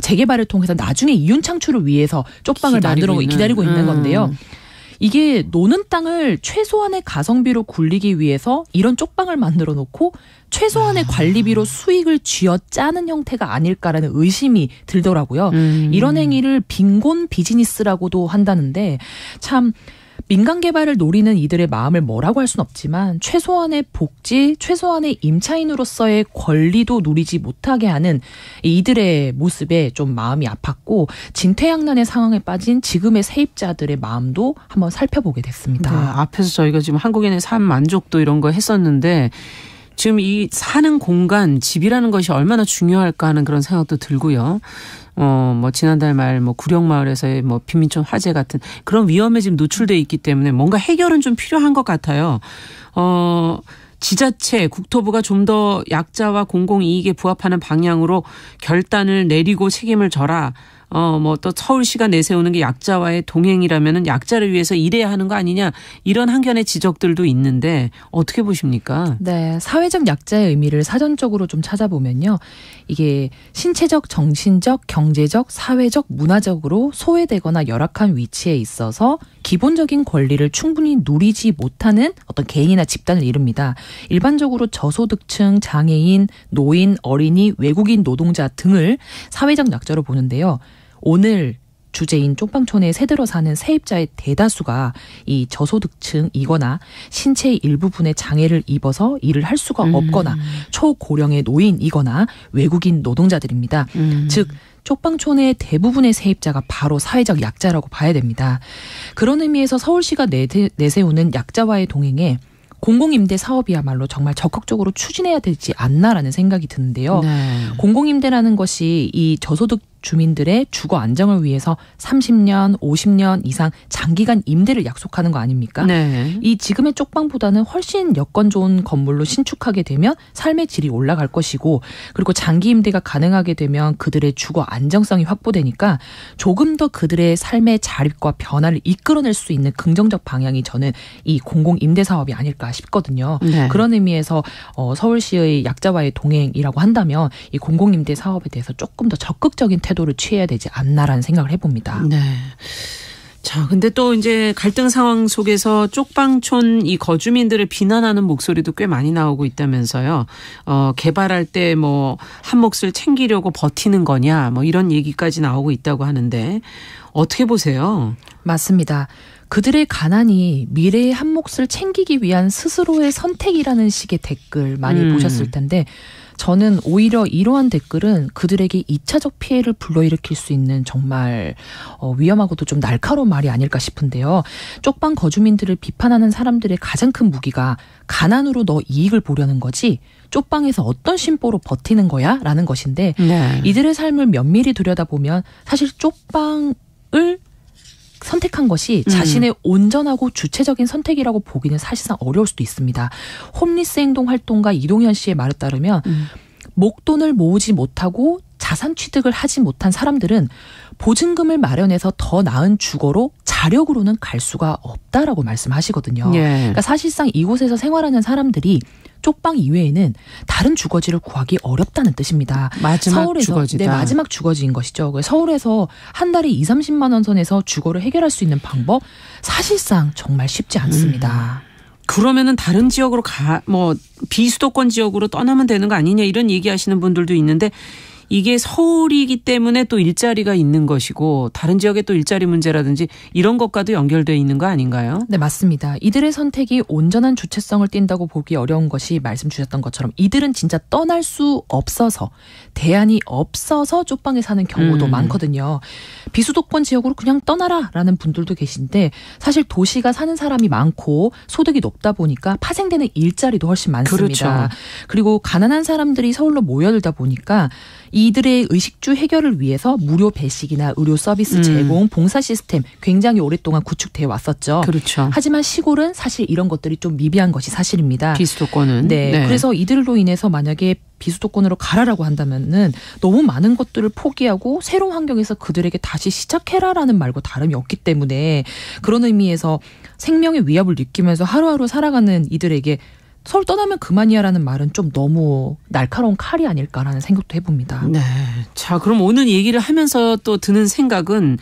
재개발을 통해서 나중에 이윤 창출을 위해서 쪽방을 기다리고 있는 건데요. 이게 노는 땅을 최소한의 가성비로 굴리기 위해서 이런 쪽방을 만들어 놓고 최소한의 관리비로 수익을 쥐어짜는 형태가 아닐까라는 의심이 들더라고요. 이런 행위를 빈곤 비즈니스라고도 한다는데 참 민간 개발을 노리는 이들의 마음을 뭐라고 할 수는 없지만 최소한의 복지, 최소한의 임차인으로서의 권리도 누리지 못하게 하는 이들의 모습에 좀 마음이 아팠고 진퇴양난의 상황에 빠진 지금의 세입자들의 마음도 한번 살펴보게 됐습니다. 네, 앞에서 저희가 지금 한국인의 삶 만족도 이런 거 했었는데 지금 이 사는 공간, 집이라는 것이 얼마나 중요할까 하는 그런 생각도 들고요. 지난달 말 구령마을에서의 빈민촌 화재 같은 그런 위험에 지금 노출돼 있기 때문에 뭔가 해결은 좀 필요한 것 같아요. 지자체, 국토부가 좀 더 약자와 공공이익에 부합하는 방향으로 결단을 내리고 책임을 져라. 또 서울시가 내세우는 게 약자와의 동행이라면은 약자를 위해서 일해야 하는 거 아니냐 이런 한견의 지적들도 있는데 어떻게 보십니까? 네, 사회적 약자의 의미를 사전적으로 좀 찾아보면요, 이게 신체적, 정신적, 경제적, 사회적, 문화적으로 소외되거나 열악한 위치에 있어서 기본적인 권리를 충분히 누리지 못하는 어떤 개인이나 집단을 이릅니다. 일반적으로 저소득층, 장애인, 노인, 어린이, 외국인 노동자 등을 사회적 약자로 보는데요. 오늘 주제인 쪽방촌에 새들어 사는 세입자의 대다수가 이 저소득층이거나 신체의 일부분에 장애를 입어서 일을 할 수가 없거나 초고령의 노인이거나 외국인 노동자들입니다. 즉 쪽방촌의 대부분의 세입자가 바로 사회적 약자라고 봐야 됩니다. 그런 의미에서 서울시가 내세우는 약자와의 동행에 공공임대 사업이야말로 정말 적극적으로 추진해야 되지 않나라는 생각이 드는데요. 네. 공공임대라는 것이 이 저소득 주민들의 주거 안정을 위해서 30년, 50년 이상 장기간 임대를 약속하는 거 아닙니까? 네. 이 지금의 쪽방보다는 훨씬 여건 좋은 건물로 신축하게 되면 삶의 질이 올라갈 것이고, 그리고 장기 임대가 가능하게 되면 그들의 주거 안정성이 확보되니까 조금 더 그들의 삶의 자립과 변화를 이끌어낼 수 있는 긍정적 방향이 저는 이 공공임대 사업이 아닐까 싶거든요. 네. 그런 의미에서 서울시의 약자와의 동행이라고 한다면 이 공공임대 사업에 대해서 조금 더 적극적인 태도를 취해야 되지 않나라는 생각을 해봅니다. 네. 자, 근데 또 이제 갈등 상황 속에서 쪽방촌 이 거주민들을 비난하는 목소리도 꽤 많이 나오고 있다면서요. 개발할 때 한 몫을 챙기려고 버티는 거냐, 이런 얘기까지 나오고 있다고 하는데 어떻게 보세요? 맞습니다. 그들의 가난이 미래의 한 몫을 챙기기 위한 스스로의 선택이라는 식의 댓글 많이 보셨을 텐데, 저는 오히려 이러한 댓글은 그들에게 2차적 피해를 불러일으킬 수 있는 정말 위험하고도 좀 날카로운 말이 아닐까 싶은데요. 쪽방 거주민들을 비판하는 사람들의 가장 큰 무기가 가난으로 너 이익을 보려는 거지 쪽방에서 어떤 심보로 버티는 거야? 라는 것인데, 네. 이들의 삶을 면밀히 들여다보면 사실 쪽방을 선택한 것이 자신의 온전하고 주체적인 선택이라고 보기는 사실상 어려울 수도 있습니다. 홈리스 행동 활동가 이동현 씨의 말에 따르면 목돈을 모으지 못하고 자산 취득을 하지 못한 사람들은 보증금을 마련해서 더 나은 주거로 자력으로는 갈 수가 없다라고 말씀하시거든요. 예. 그러니까 사실상 이곳에서 생활하는 사람들이 쪽방 이외에는 다른 주거지를 구하기 어렵다는 뜻입니다. 마지막 서울에서, 주거지다. 네, 마지막 주거지인 것이죠. 서울에서 한 달에 20-30만 원 선에서 주거를 해결할 수 있는 방법 사실상 정말 쉽지 않습니다. 그러면은 다른 지역으로 비수도권 지역으로 떠나면 되는 거 아니냐 이런 얘기하시는 분들도 있는데 이게 서울이기 때문에 또 일자리가 있는 것이고 다른 지역에 또 일자리 문제라든지 이런 것과도 연결되어 있는 거 아닌가요? 네, 맞습니다. 이들의 선택이 온전한 주체성을 띈다고 보기 어려운 것이 말씀 주셨던 것처럼 이들은 진짜 떠날 수 없어서 대안이 없어서 쪽방에 사는 경우도 많거든요. 비수도권 지역으로 그냥 떠나라라는 분들도 계신데 사실 도시가 사는 사람이 많고 소득이 높다 보니까 파생되는 일자리도 훨씬 많습니다. 그렇죠. 그리고 가난한 사람들이 서울로 모여들다 보니까 이들의 의식주 해결을 위해서 무료 배식이나 의료 서비스 제공, 봉사 시스템 굉장히 오랫동안 구축되어 왔었죠. 그렇죠. 하지만 시골은 사실 이런 것들이 좀 미비한 것이 사실입니다. 비수도권은. 네. 그래서 이들로 인해서 만약에 비수도권으로 가라라고 한다면은 너무 많은 것들을 포기하고 새로운 환경에서 그들에게 다시 시작해라라는 말과 다름이 없기 때문에 그런 의미에서 생명의 위협을 느끼면서 하루하루 살아가는 이들에게 서울 떠나면 그만이야라는 말은 좀 너무 날카로운 칼이 아닐까라는 생각도 해봅니다. 네. 자, 그럼 오늘 얘기를 하면서 또 드는 생각은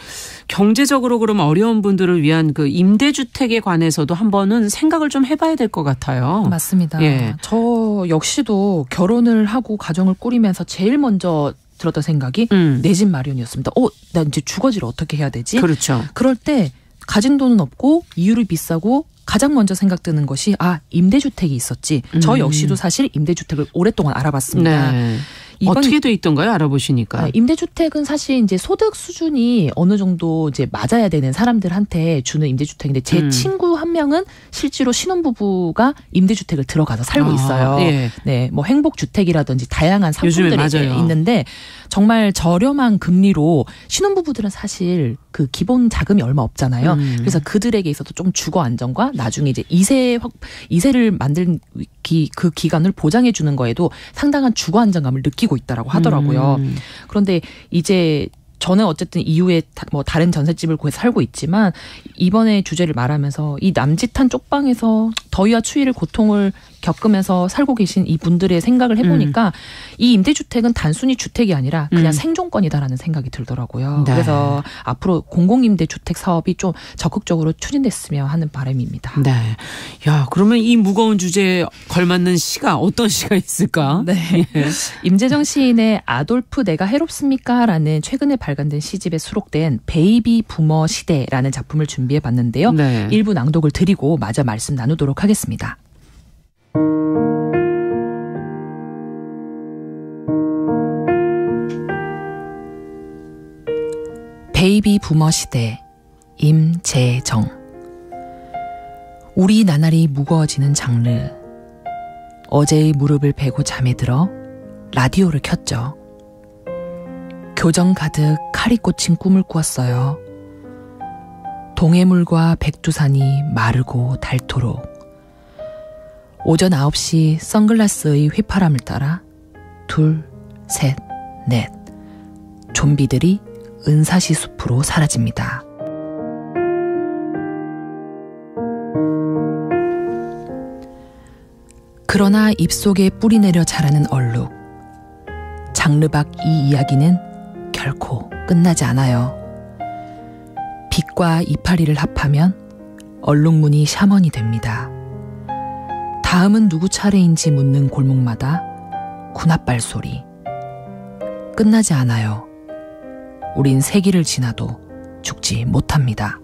경제적으로 그럼 어려운 분들을 위한 그 임대주택에 관해서도 한번은 생각을 좀 해봐야 될 것 같아요. 맞습니다. 예. 저 역시도 결혼을 하고 가정을 꾸리면서 제일 먼저 들었던 생각이 내 집 마련이었습니다. 나 이제 주거지를 어떻게 해야 되지? 그렇죠. 그럴 때 가진 돈은 없고 이율이 비싸고 가장 먼저 생각드는 것이 임대주택이 있었지. 저 역시도 사실 임대주택을 오랫동안 알아봤습니다. 네. 어떻게 돼 있던가요? 알아보시니까. 임대주택은 사실 이제 소득 수준이 어느 정도 이제 맞아야 되는 사람들한테 주는 임대주택인데 제 친구 한 명은 실제로 신혼부부가 임대주택을 들어가서 살고 있어요. 예. 네, 뭐 행복주택이라든지 다양한 상품들이 맞아요. 있는데 정말 저렴한 금리로 신혼부부들은 사실 그 기본 자금이 얼마 없잖아요. 그래서 그들에게 있어서 좀 주거 안정과 나중에 이제 이세를 만든 그 기간을 보장해 주는 거에도 상당한 주거 안정감을 느끼고 있다라고 하더라고요. 그런데 이제 저는 어쨌든 이후에 뭐 다른 전셋집을 구해서 살고 있지만 이번에 주제를 말하면서 이 남짓한 쪽방에서 더위와 추위를 고통을 겪으면서 살고 계신 이 분들의 생각을 해보니까 이 임대주택은 단순히 주택이 아니라 그냥 생존권이다라는 생각이 들더라고요. 네. 그래서 앞으로 공공임대주택 사업이 좀 적극적으로 추진됐으면 하는 바람입니다. 네. 야, 그러면 이 무거운 주제에 걸맞는 시가 어떤 시가 있을까? 네. 임재정 시인의 아돌프 내가 해롭습니까? 라는 최근에 발간된 시집에 수록된 베이비 부머 시대라는 작품을 준비해봤는데요. 네. 일부 낭독을 드리고 마저 말씀 나누도록 하겠습니다. 베이비 부머 시대 임재정. 우리 나날이 무거워지는 장르. 어제의 무릎을 베고 잠에 들어 라디오를 켰죠. 교정 가득 칼이 꽂힌 꿈을 꾸었어요. 동해물과 백두산이 마르고 닳도록. 오전 9시 선글라스의 휘파람을 따라 둘, 셋, 넷. 좀비들이 은사시 숲으로 사라집니다. 그러나 입속에 뿌리내려 자라는 얼룩. 장르 밖 이 이야기는 결코 끝나지 않아요. 빛과 이파리를 합하면 얼룩무늬 샤먼이 됩니다. 다음은 누구 차례인지 묻는 골목마다 군합발 소리. 끝나지 않아요. 우린 세기를 지나도 죽지 못합니다.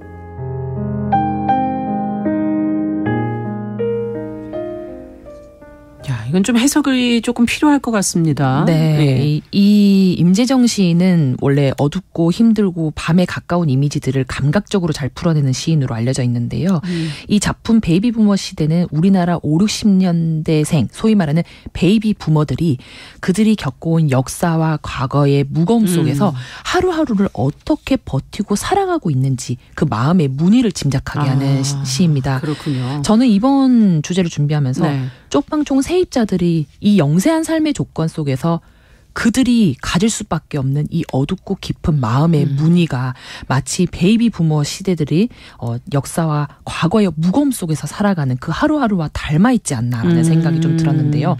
야, 이건 좀 해석이 조금 필요할 것 같습니다. 네. 네. 이 임재정 시인은 원래 어둡고 힘들고 밤에 가까운 이미지들을 감각적으로 잘 풀어내는 시인으로 알려져 있는데요. 이 작품 베이비 부머 시대는 우리나라 5, 60년대생, 소위 말하는 베이비 부머들이 그들이 겪어온 역사와 과거의 무거움 속에서 하루하루를 어떻게 버티고 살아가고 있는지 그 마음의 무늬를 짐작하게 하는 시입니다. 그렇군요. 저는 이번 주제를 준비하면서 네. 쪽방촌 세입자들이 이 영세한 삶의 조건 속에서 그들이 가질 수밖에 없는 이 어둡고 깊은 마음의 무늬가 마치 베이비 부머 시대들이 역사와 과거의 무거움 속에서 살아가는 그 하루하루와 닮아 있지 않나라는 생각이 좀 들었는데요.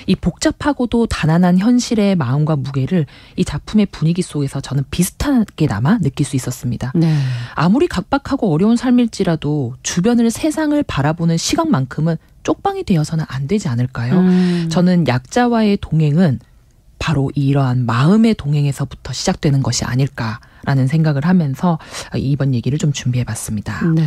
이 복잡하고도 단안한 현실의 마음과 무게를 이 작품의 분위기 속에서 저는 비슷하게나마 느낄 수 있었습니다. 네. 아무리 각박하고 어려운 삶일지라도 주변을 세상을 바라보는 시각만큼은 쪽방이 되어서는 안 되지 않을까요? 저는 약자와의 동행은 바로 이러한 마음의 동행에서부터 시작되는 것이 아닐까라는 생각을 하면서 이번 얘기를 좀 준비해봤습니다. 네.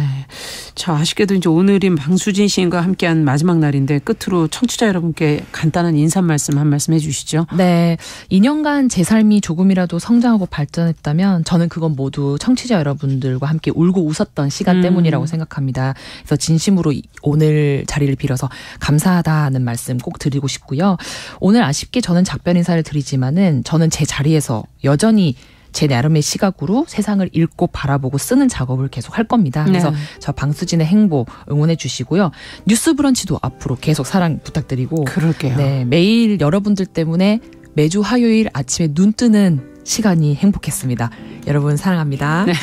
자, 아쉽게도 이제 오늘이 방수진 시인과 함께한 마지막 날인데 끝으로 청취자 여러분께 간단한 인사 말씀 한 말씀 해주시죠. 네. 2년간 제 삶이 조금이라도 성장하고 발전했다면 저는 그건 모두 청취자 여러분들과 함께 울고 웃었던 시간 때문이라고 생각합니다. 그래서 진심으로 오늘 자리를 빌어서 감사하다는 말씀 꼭 드리고 싶고요. 오늘 아쉽게 저는 작별 인사를 드리지만은 저는 제 자리에서 여전히 제 나름의 시각으로 세상을 읽고 바라보고 쓰는 작업을 계속 할 겁니다. 그래서 네. 저 방수진의 행보 응원해 주시고요. 뉴스 브런치도 앞으로 계속 사랑 부탁드리고 그럴게요. 네, 매일 여러분들 때문에 매주 화요일 아침에 눈 뜨는 시간이 행복했습니다. 여러분 사랑합니다. 네.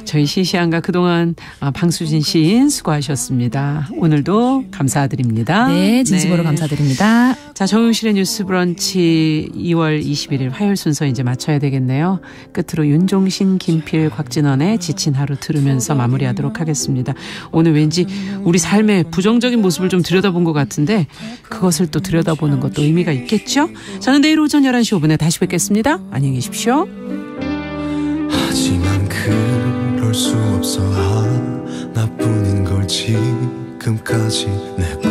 저희 시시한가 그동안 방수진 시인 수고하셨습니다. 오늘도 감사드립니다. 네, 진심으로 네. 감사드립니다. 자, 정용실의 뉴스 브런치 2월 21일 화요일 순서 이제 마쳐야 되겠네요. 끝으로 윤종신, 김필, 곽진원의 지친 하루 들으면서 마무리하도록 하겠습니다. 오늘 왠지 우리 삶의 부정적인 모습을 좀 들여다본 것 같은데 그것을 또 들여다보는 것도 의미가 있겠죠? 저는 내일 오전 11시 5분에 다시 뵙겠습니다. 안녕히 계십시오. 하지만 그럴 수 없어 하나뿐인 걸 지금까지 내